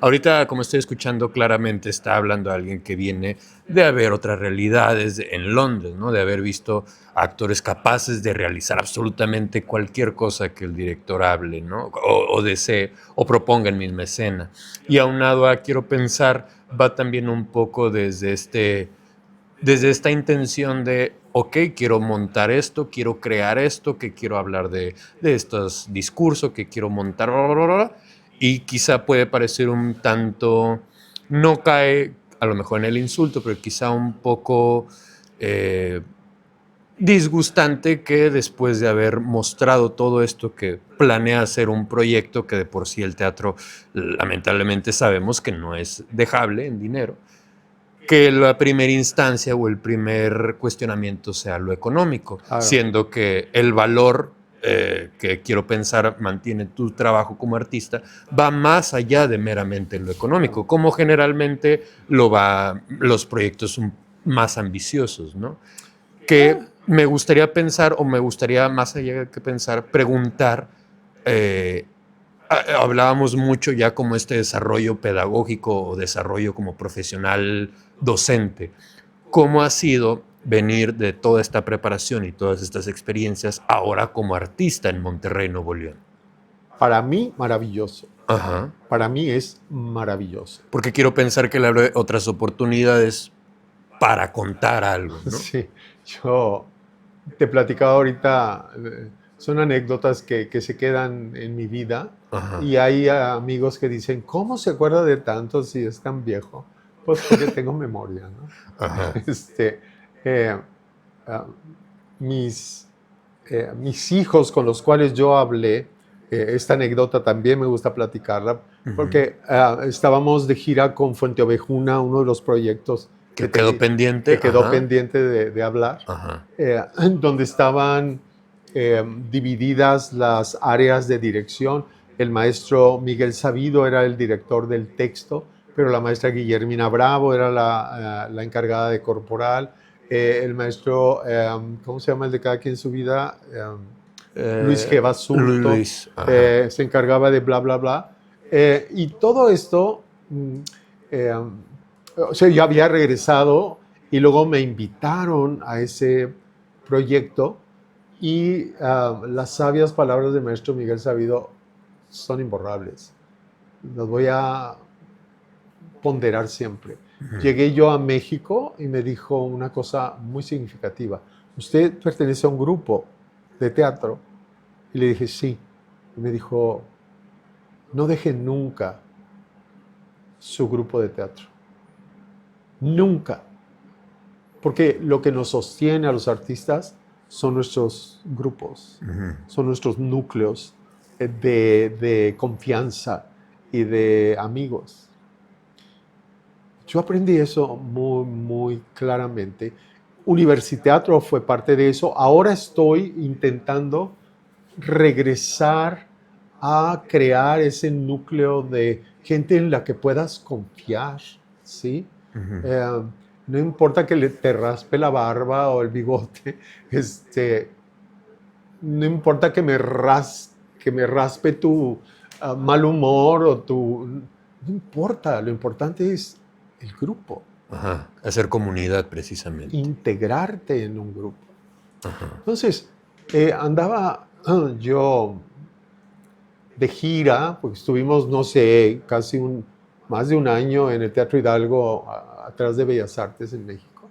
Ahorita, como estoy escuchando claramente, está hablando alguien que viene de haber otras realidades en Londres, ¿no? De haber visto actores capaces de realizar absolutamente cualquier cosa que el director hable, ¿no? O desee o proponga en misma escena. Y aunado a, quiero pensar, va también un poco desde esta intención de, ok, quiero montar esto, quiero crear esto, que quiero hablar de estos discursos, que quiero montar, bla, bla, bla, bla, y quizá puede parecer un tanto, no cae a lo mejor en el insulto, pero quizá un poco disgustante que después de haber mostrado todo esto que planea hacer un proyecto que de por sí el teatro lamentablemente sabemos que no es dejable en dinero, que la primera instancia o el primer cuestionamiento sea lo económico, Claro. siendo que el valor que quiero pensar mantiene tu trabajo como artista va más allá de meramente lo económico, como generalmente lo va los proyectos más ambiciosos, ¿no? Que me gustaría pensar, o me gustaría más allá que pensar, preguntar Hablábamos mucho ya como este desarrollo pedagógico o desarrollo como profesional docente. ¿Cómo ha sido venir de toda esta preparación y todas estas experiencias ahora como artista en Monterrey, Nuevo León? Para mí, maravilloso. Ajá. Para mí es maravilloso. Porque quiero pensar que le abre otras oportunidades para contar algo, ¿no? Sí, yo te platicaba ahorita, son anécdotas que se quedan en mi vida. Ajá. Y hay amigos que dicen, ¿cómo se acuerda de tanto si es tan viejo? Pues porque tengo memoria, ¿no? Ajá. Eh, ah, mis hijos con los cuales yo hablé, esta anécdota también me gusta platicarla, porque estábamos de gira con Fuente Ovejuna, uno de los proyectos que quedó pendiente. Que quedó pendiente de hablar, donde estaban divididas las áreas de dirección. El maestro Miguel Sabido era el director del texto, pero la maestra Guillermina Bravo era la encargada de corporal. El maestro, ¿cómo se llama el de cada quien en su vida? Luis G. Basulto, se encargaba de bla, bla, bla. Y todo esto, o sea, yo había regresado y luego me invitaron a ese proyecto y las sabias palabras del maestro Miguel Sabido son imborrables. Los voy a ponderar siempre. Llegué yo a México y me dijo una cosa muy significativa. ¿Usted pertenece a un grupo de teatro? Y le dije, sí. Y me dijo, no deje nunca su grupo de teatro. Nunca. Porque lo que nos sostiene a los artistas son nuestros grupos, son nuestros núcleos de confianza y de amigos. Yo aprendí eso muy, muy claramente. Universiteatro fue parte de eso. Ahora estoy intentando regresar a crear ese núcleo de gente en la que puedas confiar, ¿sí? No importa que te raspe la barba o el bigote, no importa que me raspe tu mal humor o no importa, lo importante es el grupo. Ajá, hacer comunidad precisamente. Integrarte en un grupo. Entonces, andaba yo de gira, porque estuvimos, no sé, casi más de un año en el Teatro Hidalgo, atrás de Bellas Artes en México.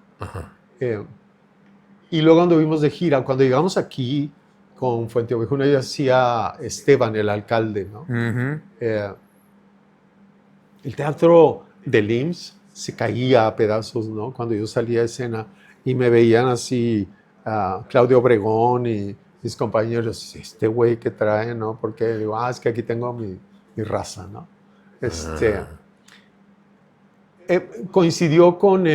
Y luego anduvimos de gira. Cuando llegamos aquí con Fuente Ovejuna, ya hacía Esteban, el alcalde, ¿no? El teatro del IMSS se caía a pedazos, ¿no? Cuando yo salía a escena y me veían así, Claudio Obregón y mis compañeros, este güey que trae, ¿no? Porque digo, es que aquí tengo mi raza, ¿no? Coincidió con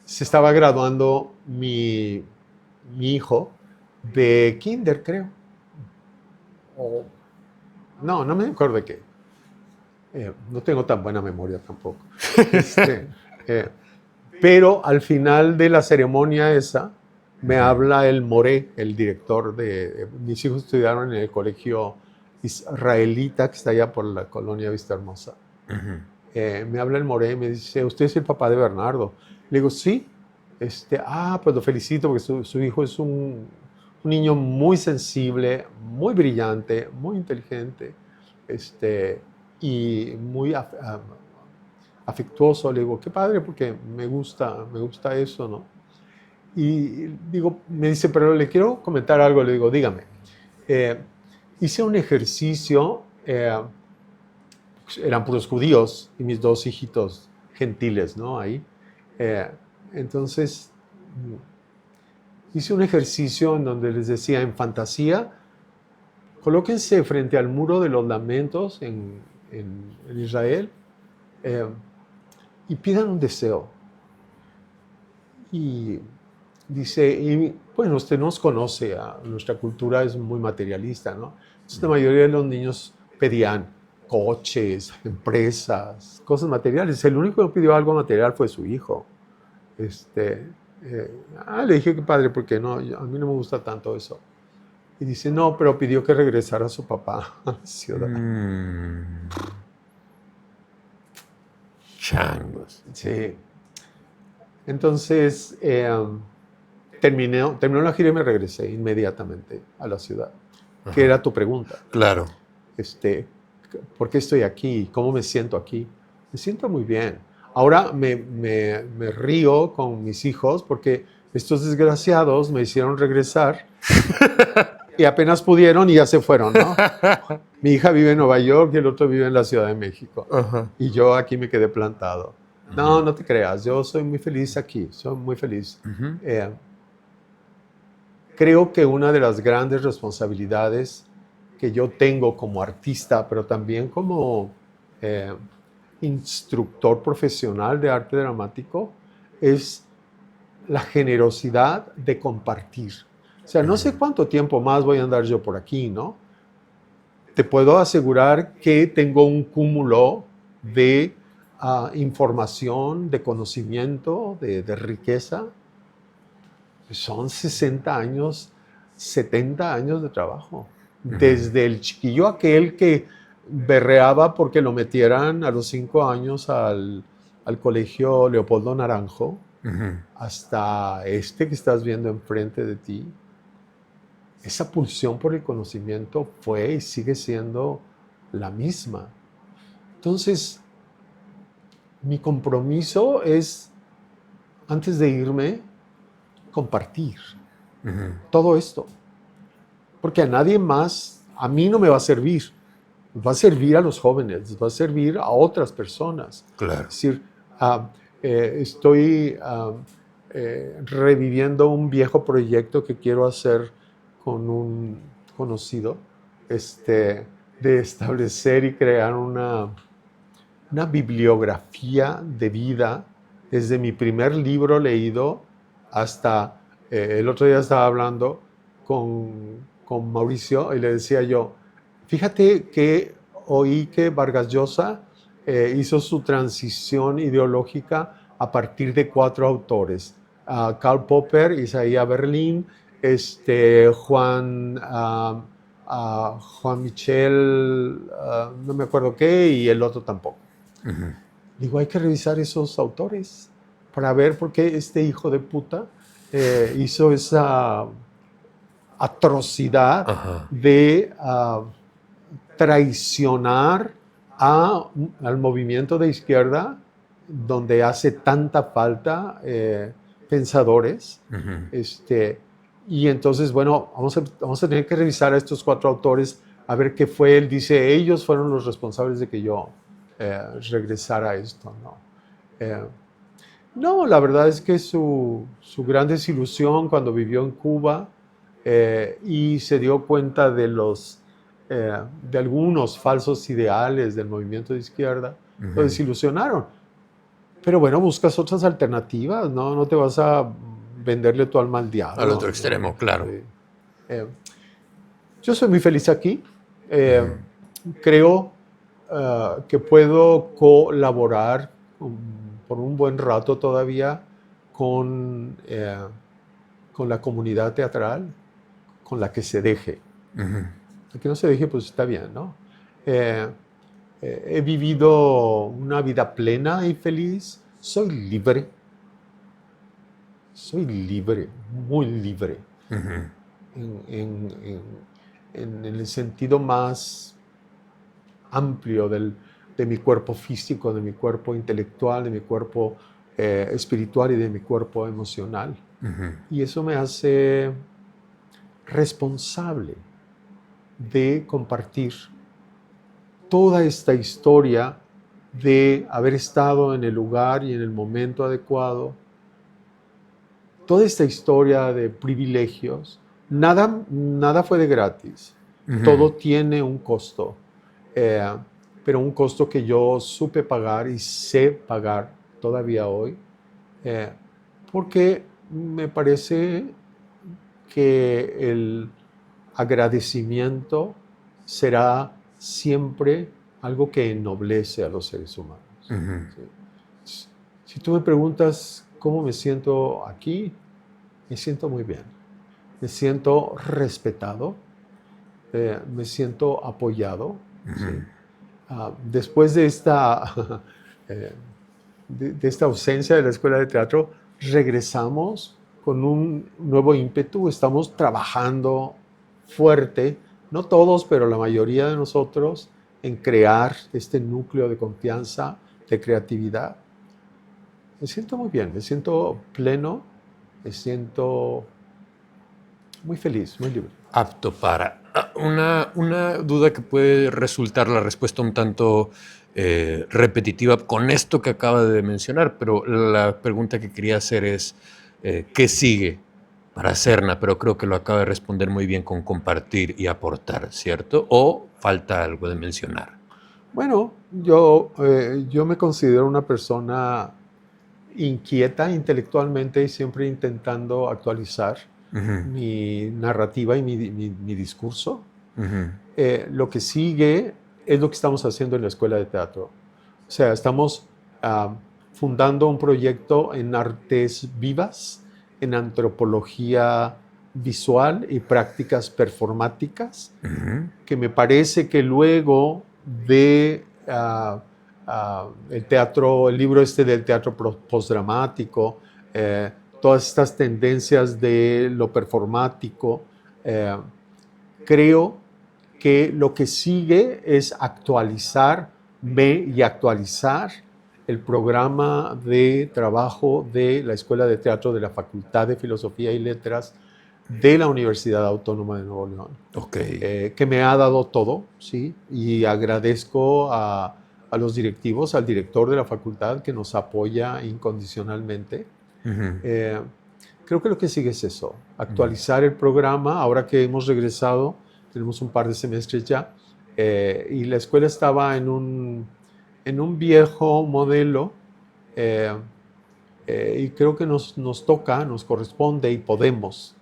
se estaba graduando mi hijo de kinder, creo. No me acuerdo de qué. No tengo tan buena memoria tampoco. Pero al final de la ceremonia esa, me habla el Moré, el director mis hijos estudiaron en el colegio israelita que está allá por la colonia Vista Hermosa. Me habla el Moré y me dice, ¿usted es el papá de Bernardo? Le digo, sí. Pues lo felicito porque su hijo es un niño muy sensible, muy brillante, muy inteligente, y muy afectuoso. Le digo, qué padre, porque me gusta eso, ¿no? Y digo, me dice, pero le quiero comentar algo. Le digo, dígame. Hice un ejercicio, eran puros judíos y mis dos hijitos gentiles, ¿no? Ahí. Entonces, hice un ejercicio en donde les decía, en fantasía, colóquense frente al muro de los lamentos en Israel y pidan un deseo. Y dice, bueno, usted nos conoce, nuestra cultura es muy materialista, ¿no? Entonces, la mayoría de los niños pedían coches, empresas, cosas materiales. El único que pidió algo material fue su hijo. Le dije, qué padre, porque no, a mí no me gusta tanto eso. Y dice, no, pero pidió que regresara a su papá a la ciudad. Changos. Sí. Entonces, terminó la gira y me regresé inmediatamente a la ciudad. Ajá. ¿Qué era tu pregunta? Claro. ¿Por qué estoy aquí? ¿Cómo me siento aquí? Me siento muy bien. Ahora me río con mis hijos porque estos desgraciados me hicieron regresar y apenas pudieron y ya se fueron, ¿no? Mi hija vive en Nueva York y el otro vive en la Ciudad de México. Ajá. Y yo aquí me quedé plantado. No, no te creas, yo soy muy feliz aquí, soy muy feliz. Creo que una de las grandes responsabilidades que yo tengo como artista, pero también como instructor profesional de arte dramático, es la generosidad de compartir. O sea, no sé cuánto tiempo más voy a andar yo por aquí, ¿no? Te puedo asegurar que tengo un cúmulo de información, de conocimiento, de riqueza. Son 60 años, 70 años de trabajo. Desde el chiquillo aquel que berreaba porque lo metieran a los 5 años al colegio Leopoldo Naranjo, hasta este que estás viendo enfrente de ti. Esa pulsión por el conocimiento fue y sigue siendo la misma. Entonces, mi compromiso es, antes de irme, compartir todo esto. Porque a nadie más, a mí no me va a servir. Va a servir a los jóvenes, va a servir a otras personas. Claro. Es decir, estoy reviviendo un viejo proyecto que quiero hacer con un conocido, de establecer y crear una bibliografía de vida desde mi primer libro leído hasta el otro día estaba hablando con Mauricio y le decía yo, fíjate que oí que Vargas Llosa hizo su transición ideológica a partir de 4 autores, Karl Popper, Isaías Berlin, Juan Michel, no me acuerdo qué, y el otro tampoco. Digo, hay que revisar esos autores para ver por qué este hijo de puta hizo esa atrocidad de traicionar al movimiento de izquierda donde hace tanta falta pensadores. Y entonces, bueno, vamos a tener que revisar a estos 4 autores a ver qué fue. Él dice, ellos fueron los responsables de que yo regresara a esto, ¿no? No, la verdad es que su gran desilusión cuando vivió en Cuba y se dio cuenta de algunos falsos ideales del movimiento de izquierda, lo desilusionaron. Pero bueno, buscas otras alternativas, ¿no? No te vas a venderle tu alma al diablo. Al otro extremo, claro. Yo soy muy feliz aquí. Creo que puedo colaborar por un buen rato todavía con la comunidad teatral, con la que se deje. La que no se deje, pues está bien, ¿no? He vivido una vida plena y feliz. Soy libre. Soy libre, muy libre. En el sentido más amplio de mi cuerpo físico, de mi cuerpo intelectual, de mi cuerpo espiritual y de mi cuerpo emocional. Y eso me hace responsable de compartir toda esta historia de haber estado en el lugar y en el momento adecuado, toda esta historia de privilegios. Nada fue de gratis, todo tiene un costo, pero un costo que yo supe pagar y sé pagar todavía hoy, porque me parece que el agradecimiento será siempre algo que ennoblece a los seres humanos. ¿Sí? Si tú me preguntas cómo me siento aquí, me siento muy bien. Me siento respetado, me siento apoyado. ¿Sí? Después de esta, de esta ausencia de la escuela de teatro, regresamos con un nuevo ímpetu. Estamos trabajando fuerte, no todos, pero la mayoría de nosotros, en crear este núcleo de confianza, de creatividad. Me siento muy bien, me siento pleno, me siento muy feliz, muy libre. Apto para. Una duda que puede resultar la respuesta un tanto repetitiva con esto que acaba de mencionar, pero la pregunta que quería hacer es, ¿qué sigue para Serna? Pero creo que lo acaba de responder muy bien con compartir y aportar, ¿cierto? ¿O falta algo de mencionar? Bueno, yo me considero una persona inquieta intelectualmente y siempre intentando actualizar mi narrativa y mi discurso. Lo que sigue es lo que estamos haciendo en la Escuela de Teatro. O sea, estamos fundando un proyecto en artes vivas, en antropología visual y prácticas performáticas, que me parece que luego de el teatro, el libro este del teatro postdramático, todas estas tendencias de lo performático, creo que lo que sigue es actualizar el programa de trabajo de la Escuela de Teatro de la Facultad de Filosofía y Letras de la Universidad Autónoma de Nuevo León, que me ha dado todo, ¿sí? Y agradezco a los directivos, al director de la facultad que nos apoya incondicionalmente. Creo que lo que sigue es eso, actualizar el programa. Ahora que hemos regresado, tenemos un par de semestres ya, y la escuela estaba en un viejo modelo, y creo que nos toca, nos corresponde y podemos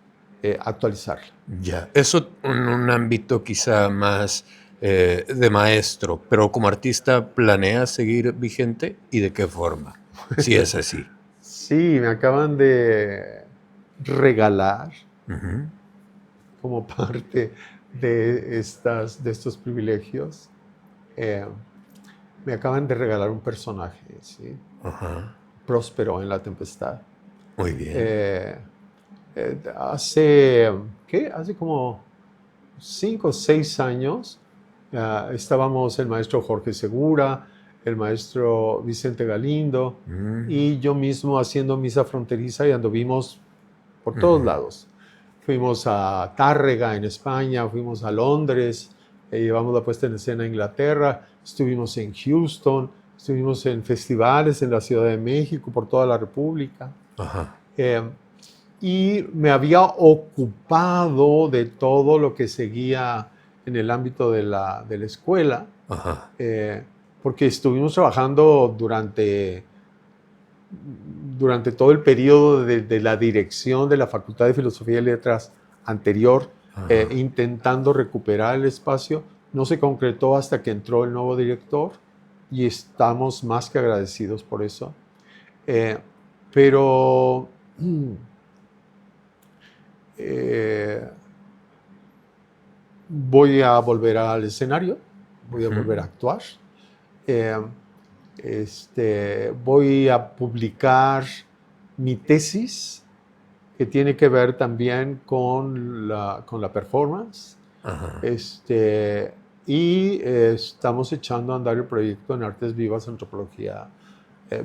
actualizarla. Ya, eso en un ámbito quizá más de maestro, pero como artista, ¿planeas seguir vigente y de qué forma? Si es así. Sí, me acaban de regalar como parte de estos privilegios. Me acaban de regalar un personaje, ¿sí? Próspero en la tempestad. Muy bien. Hace como 5 o 6 años estábamos el maestro Jorge Segura, el maestro Vicente Galindo y yo mismo haciendo misa fronteriza, y anduvimos por todos lados. Fuimos a Tárrega en España, fuimos a Londres, llevamos la puesta en escena a Inglaterra, estuvimos en Houston, estuvimos en festivales en la Ciudad de México, por toda la República. Y me había ocupado de todo lo que seguía en el ámbito de la escuela, porque estuvimos trabajando durante todo el periodo de la dirección de la Facultad de Filosofía y Letras anterior, intentando recuperar el espacio. No se concretó hasta que entró el nuevo director y estamos más que agradecidos por eso. Pero voy a volver al escenario, voy a volver a actuar. Voy a publicar mi tesis, que tiene que ver también con la performance. Y estamos echando a andar el proyecto en Artes Vivas, Antropología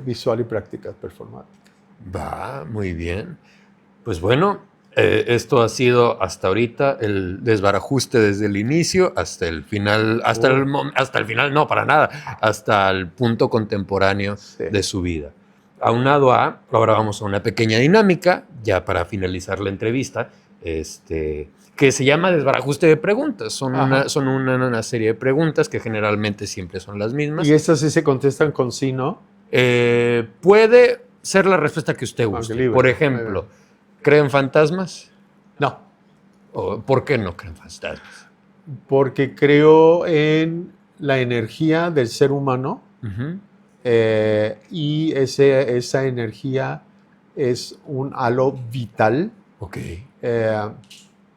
Visual y Prácticas Performáticas. Va, muy bien. Pues bueno, esto ha sido hasta ahorita el desbarajuste desde el inicio hasta el final, hasta el final, no, para nada, hasta el punto contemporáneo de su vida. Aunado a, ahora vamos a una pequeña dinámica, ya para finalizar la entrevista, que se llama desbarajuste de preguntas. Son una serie de preguntas que generalmente siempre son las mismas. ¿Y estas sí se contestan con sí, no? Puede ser la respuesta que usted guste. Por ejemplo, ¿creen fantasmas? No. ¿Por qué no creen fantasmas? Porque creo en la energía del ser humano, y esa energía es un halo vital.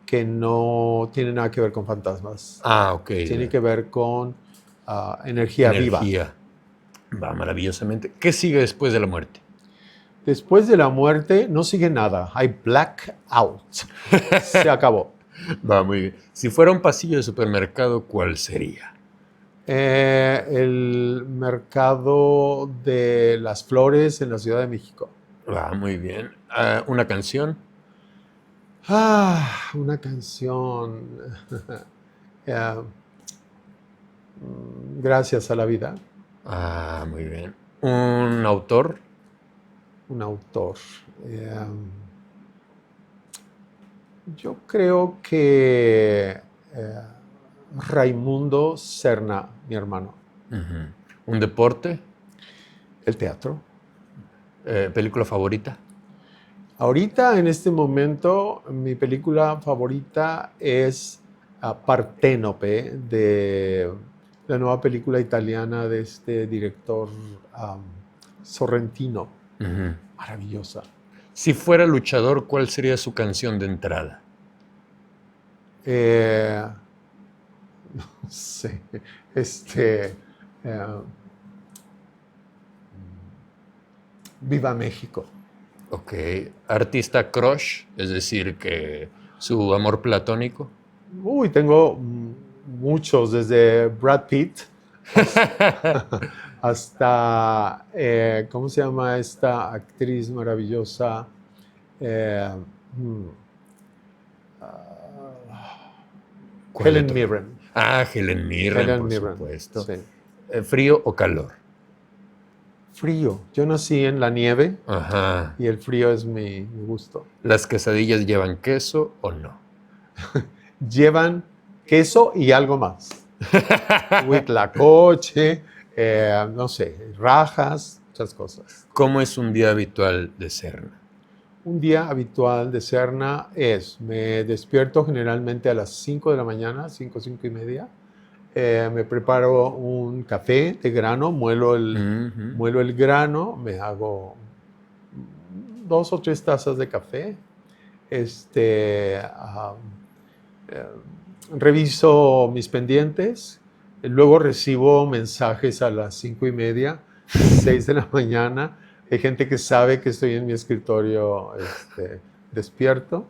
que no tiene nada que ver con fantasmas. Ah, ok. Tiene que ver con energía viva. Va maravillosamente. ¿Qué sigue después de la muerte? Después de la muerte no sigue nada. Hay blackout. Se acabó. Va muy bien. Si fuera un pasillo de supermercado, ¿cuál sería? El mercado de las flores en la Ciudad de México. Va muy bien. ¿Una canción? Una canción. Eh, Gracias a la vida. Muy bien. ¿Un autor? Un autor. Yo creo que Raimundo Serna, mi hermano. Uh-huh. ¿Un deporte? El teatro. ¿Película favorita? Ahorita, en este momento, mi película favorita es Parténope, de la nueva película italiana de este director Sorrentino. Uh-huh. Maravillosa. Si fuera luchador, ¿cuál sería su canción de entrada? No sé. Viva México. Ok. ¿Artista crush? Es decir, que su amor platónico. Uy, tengo muchos, desde Brad Pitt hasta, ¿cómo se llama esta actriz maravillosa? Helen Mirren. Helen Mirren, Helen por Mirren, supuesto. sí. ¿Frío o calor? Frío. Yo nací en la nieve. Ajá. Y el frío es mi gusto. ¿Las quesadillas llevan queso o no? Llevan queso y algo más. Huitlacoche, no sé, rajas, muchas cosas. ¿Cómo es un día habitual de Serna? Un día habitual de Serna me despierto generalmente a las 5 de la mañana, 5:30. Me preparo un café de grano, muelo el grano, me hago 2 o 3 tazas de café. Reviso mis pendientes, luego recibo mensajes a las 5:30, 6 de la mañana. Hay gente que sabe que estoy en mi escritorio despierto.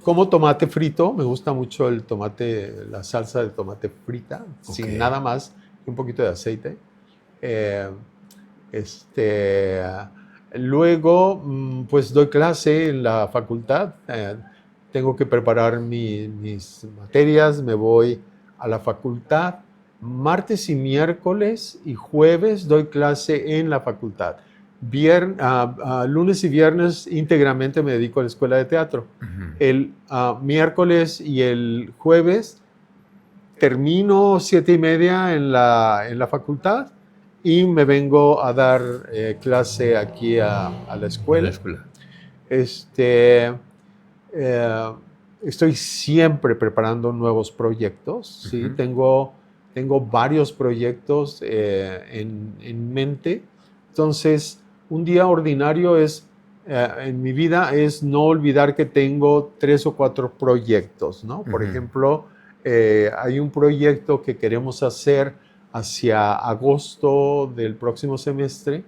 Como tomate frito, me gusta mucho el tomate, la salsa de tomate frita, sin nada más que un poquito de aceite. Luego, pues doy clase en la facultad. Tengo que preparar mis materias, me voy a la facultad. Martes y miércoles y jueves doy clase en la facultad. Lunes y viernes íntegramente me dedico a la escuela de teatro. Uh-huh. El miércoles y el jueves termino 7:30 en la facultad y me vengo a dar clase aquí a la escuela. Estoy siempre preparando nuevos proyectos. ¿sí? Uh-huh. Tengo varios proyectos en mente. Entonces, un día ordinario en mi vida es no olvidar que tengo 3 o 4 proyectos, ¿no? Por ejemplo, hay un proyecto que queremos hacer hacia agosto del próximo semestre,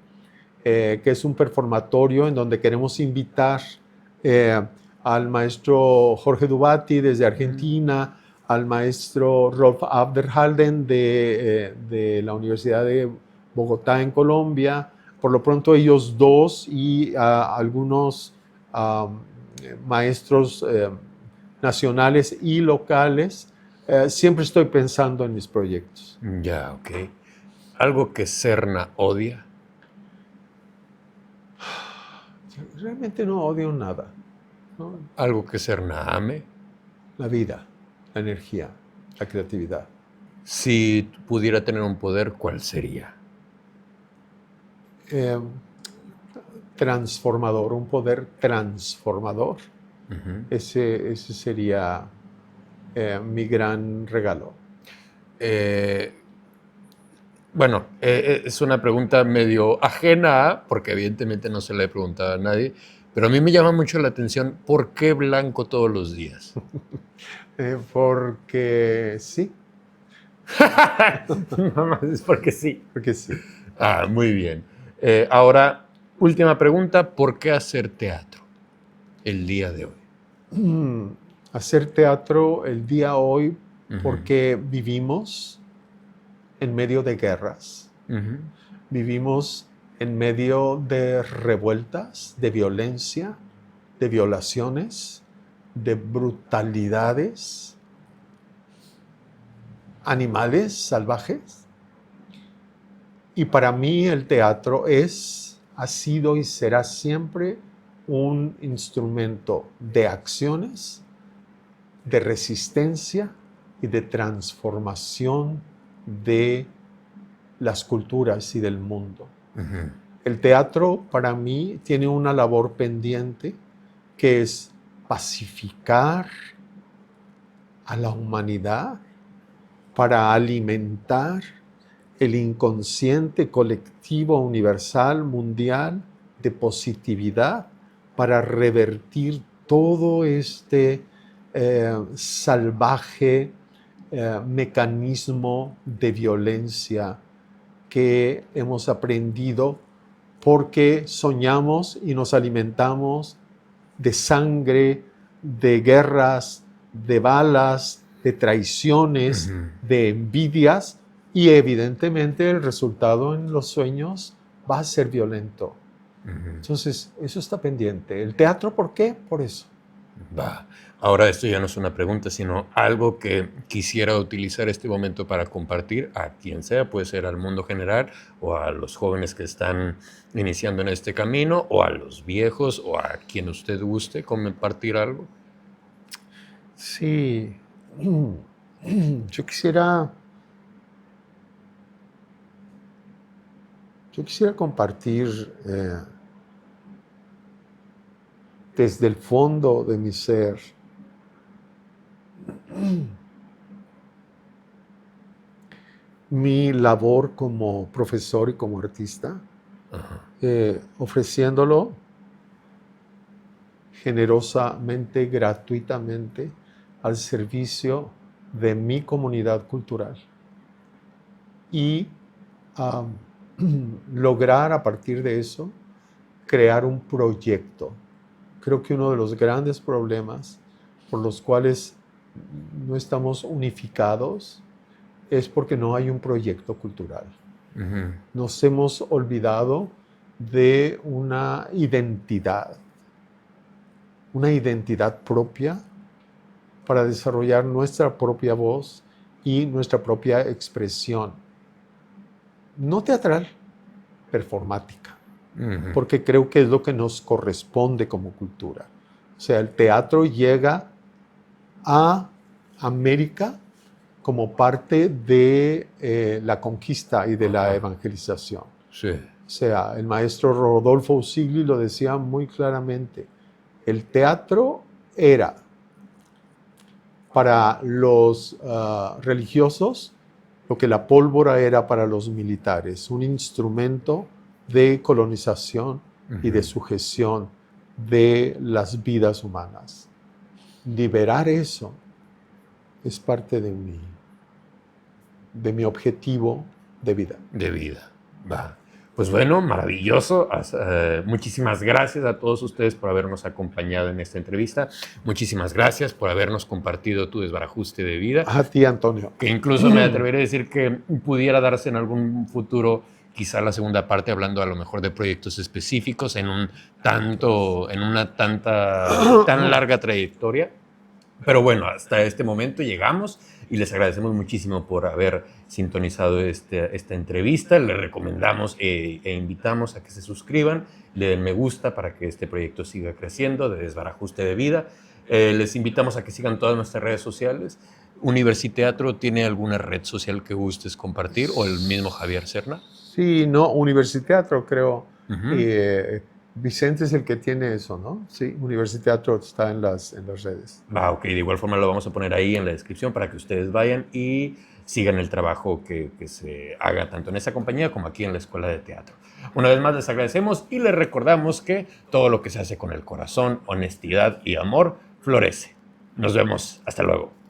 que es un performatorio en donde queremos invitar al maestro Jorge Dubati desde Argentina, al maestro Rolf Abderhalden de la Universidad de Bogotá en Colombia. Por lo pronto ellos dos y algunos maestros nacionales y locales. Siempre estoy pensando en mis proyectos. Ya, ok. ¿Algo que Serna odia? Realmente no odio nada, ¿no? ¿Algo que Serna ame? La vida, la energía, la creatividad. Si pudiera tener un poder, ¿cuál sería? Transformador, un poder transformador. Uh-huh. Ese sería mi gran regalo. Bueno, es una pregunta medio ajena, porque evidentemente no se la he preguntado a nadie, Pero a mí me llama mucho la atención, ¿por qué blanco todos los días? Porque sí, Nada más es porque sí. porque sí. Ah, muy bien. Ahora, última pregunta, ¿por qué hacer teatro el día de hoy? Hacer teatro el día hoy Ujú. porque vivimos en medio de guerras, Ujú. vivimos en medio de revueltas, de violencia, de violaciones, de brutalidades, animales salvajes. Y para mí el teatro ha sido y será siempre un instrumento de acciones, de resistencia y de transformación de las culturas y del mundo. Ujú. El teatro para mí tiene una labor pendiente que es pacificar a la humanidad para alimentar el inconsciente colectivo universal mundial de positividad para revertir todo este salvaje mecanismo de violencia que hemos aprendido porque soñamos y nos alimentamos de sangre, de guerras, de balas, de traiciones, Ujú. de envidias, y evidentemente el resultado en los sueños va a ser violento. Ujú. Entonces, eso está pendiente. ¿El teatro por qué? Por eso. Va. Ahora esto ya no es una pregunta, sino algo que quisiera utilizar este momento para compartir a quien sea, puede ser al mundo general o a los jóvenes que están iniciando en este camino o a los viejos o a quien usted guste compartir algo. Sí, yo quisiera compartir desde el fondo de mi ser mi labor como profesor y como artista, Ajá. ofreciéndolo generosamente, gratuitamente, al servicio de mi comunidad cultural. Y lograr a partir de eso crear un proyecto. Creo que uno de los grandes problemas por los cuales no estamos unificados es porque no hay un proyecto cultural. Ujú. Nos hemos olvidado de una identidad propia para desarrollar nuestra propia voz y nuestra propia expresión. No teatral, performática, Ujú. porque creo que es lo que nos corresponde como cultura. O sea, el teatro llega a América como parte de la conquista y de la evangelización. Sí. O sea, el maestro Rodolfo Usigli lo decía muy claramente. El teatro era para los religiosos lo que la pólvora era para los militares, un instrumento de colonización y de sujeción de las vidas humanas. Liberar eso es parte de mi objetivo de vida. De vida. Va. Pues bueno, maravilloso. Muchísimas gracias a todos ustedes por habernos acompañado en esta entrevista. Muchísimas gracias por habernos compartido tu desbarajuste de vida. A ti, Antonio. Que incluso me atrevería a decir que pudiera darse en algún futuro quizá la segunda parte hablando a lo mejor de proyectos específicos en una tan larga trayectoria. Pero bueno, hasta este momento llegamos y les agradecemos muchísimo por haber sintonizado esta entrevista. Les recomendamos e invitamos a que se suscriban, le den me gusta para que este proyecto siga creciendo de Desbarajuste de Vida. Les invitamos a que sigan todas nuestras redes sociales. ¿Universiteatro tiene alguna red social que gustes compartir o el mismo Javier Serna? Sí, no, Universiteatro creo. Uh-huh. Vicente es el que tiene eso, ¿no? Sí, Universiteatro está en las redes. Ok, de igual forma lo vamos a poner ahí en la descripción para que ustedes vayan y sigan el trabajo que se haga tanto en esa compañía como aquí en la Escuela de Teatro. Una vez más les agradecemos y les recordamos que todo lo que se hace con el corazón, honestidad y amor florece. Nos vemos. Hasta luego.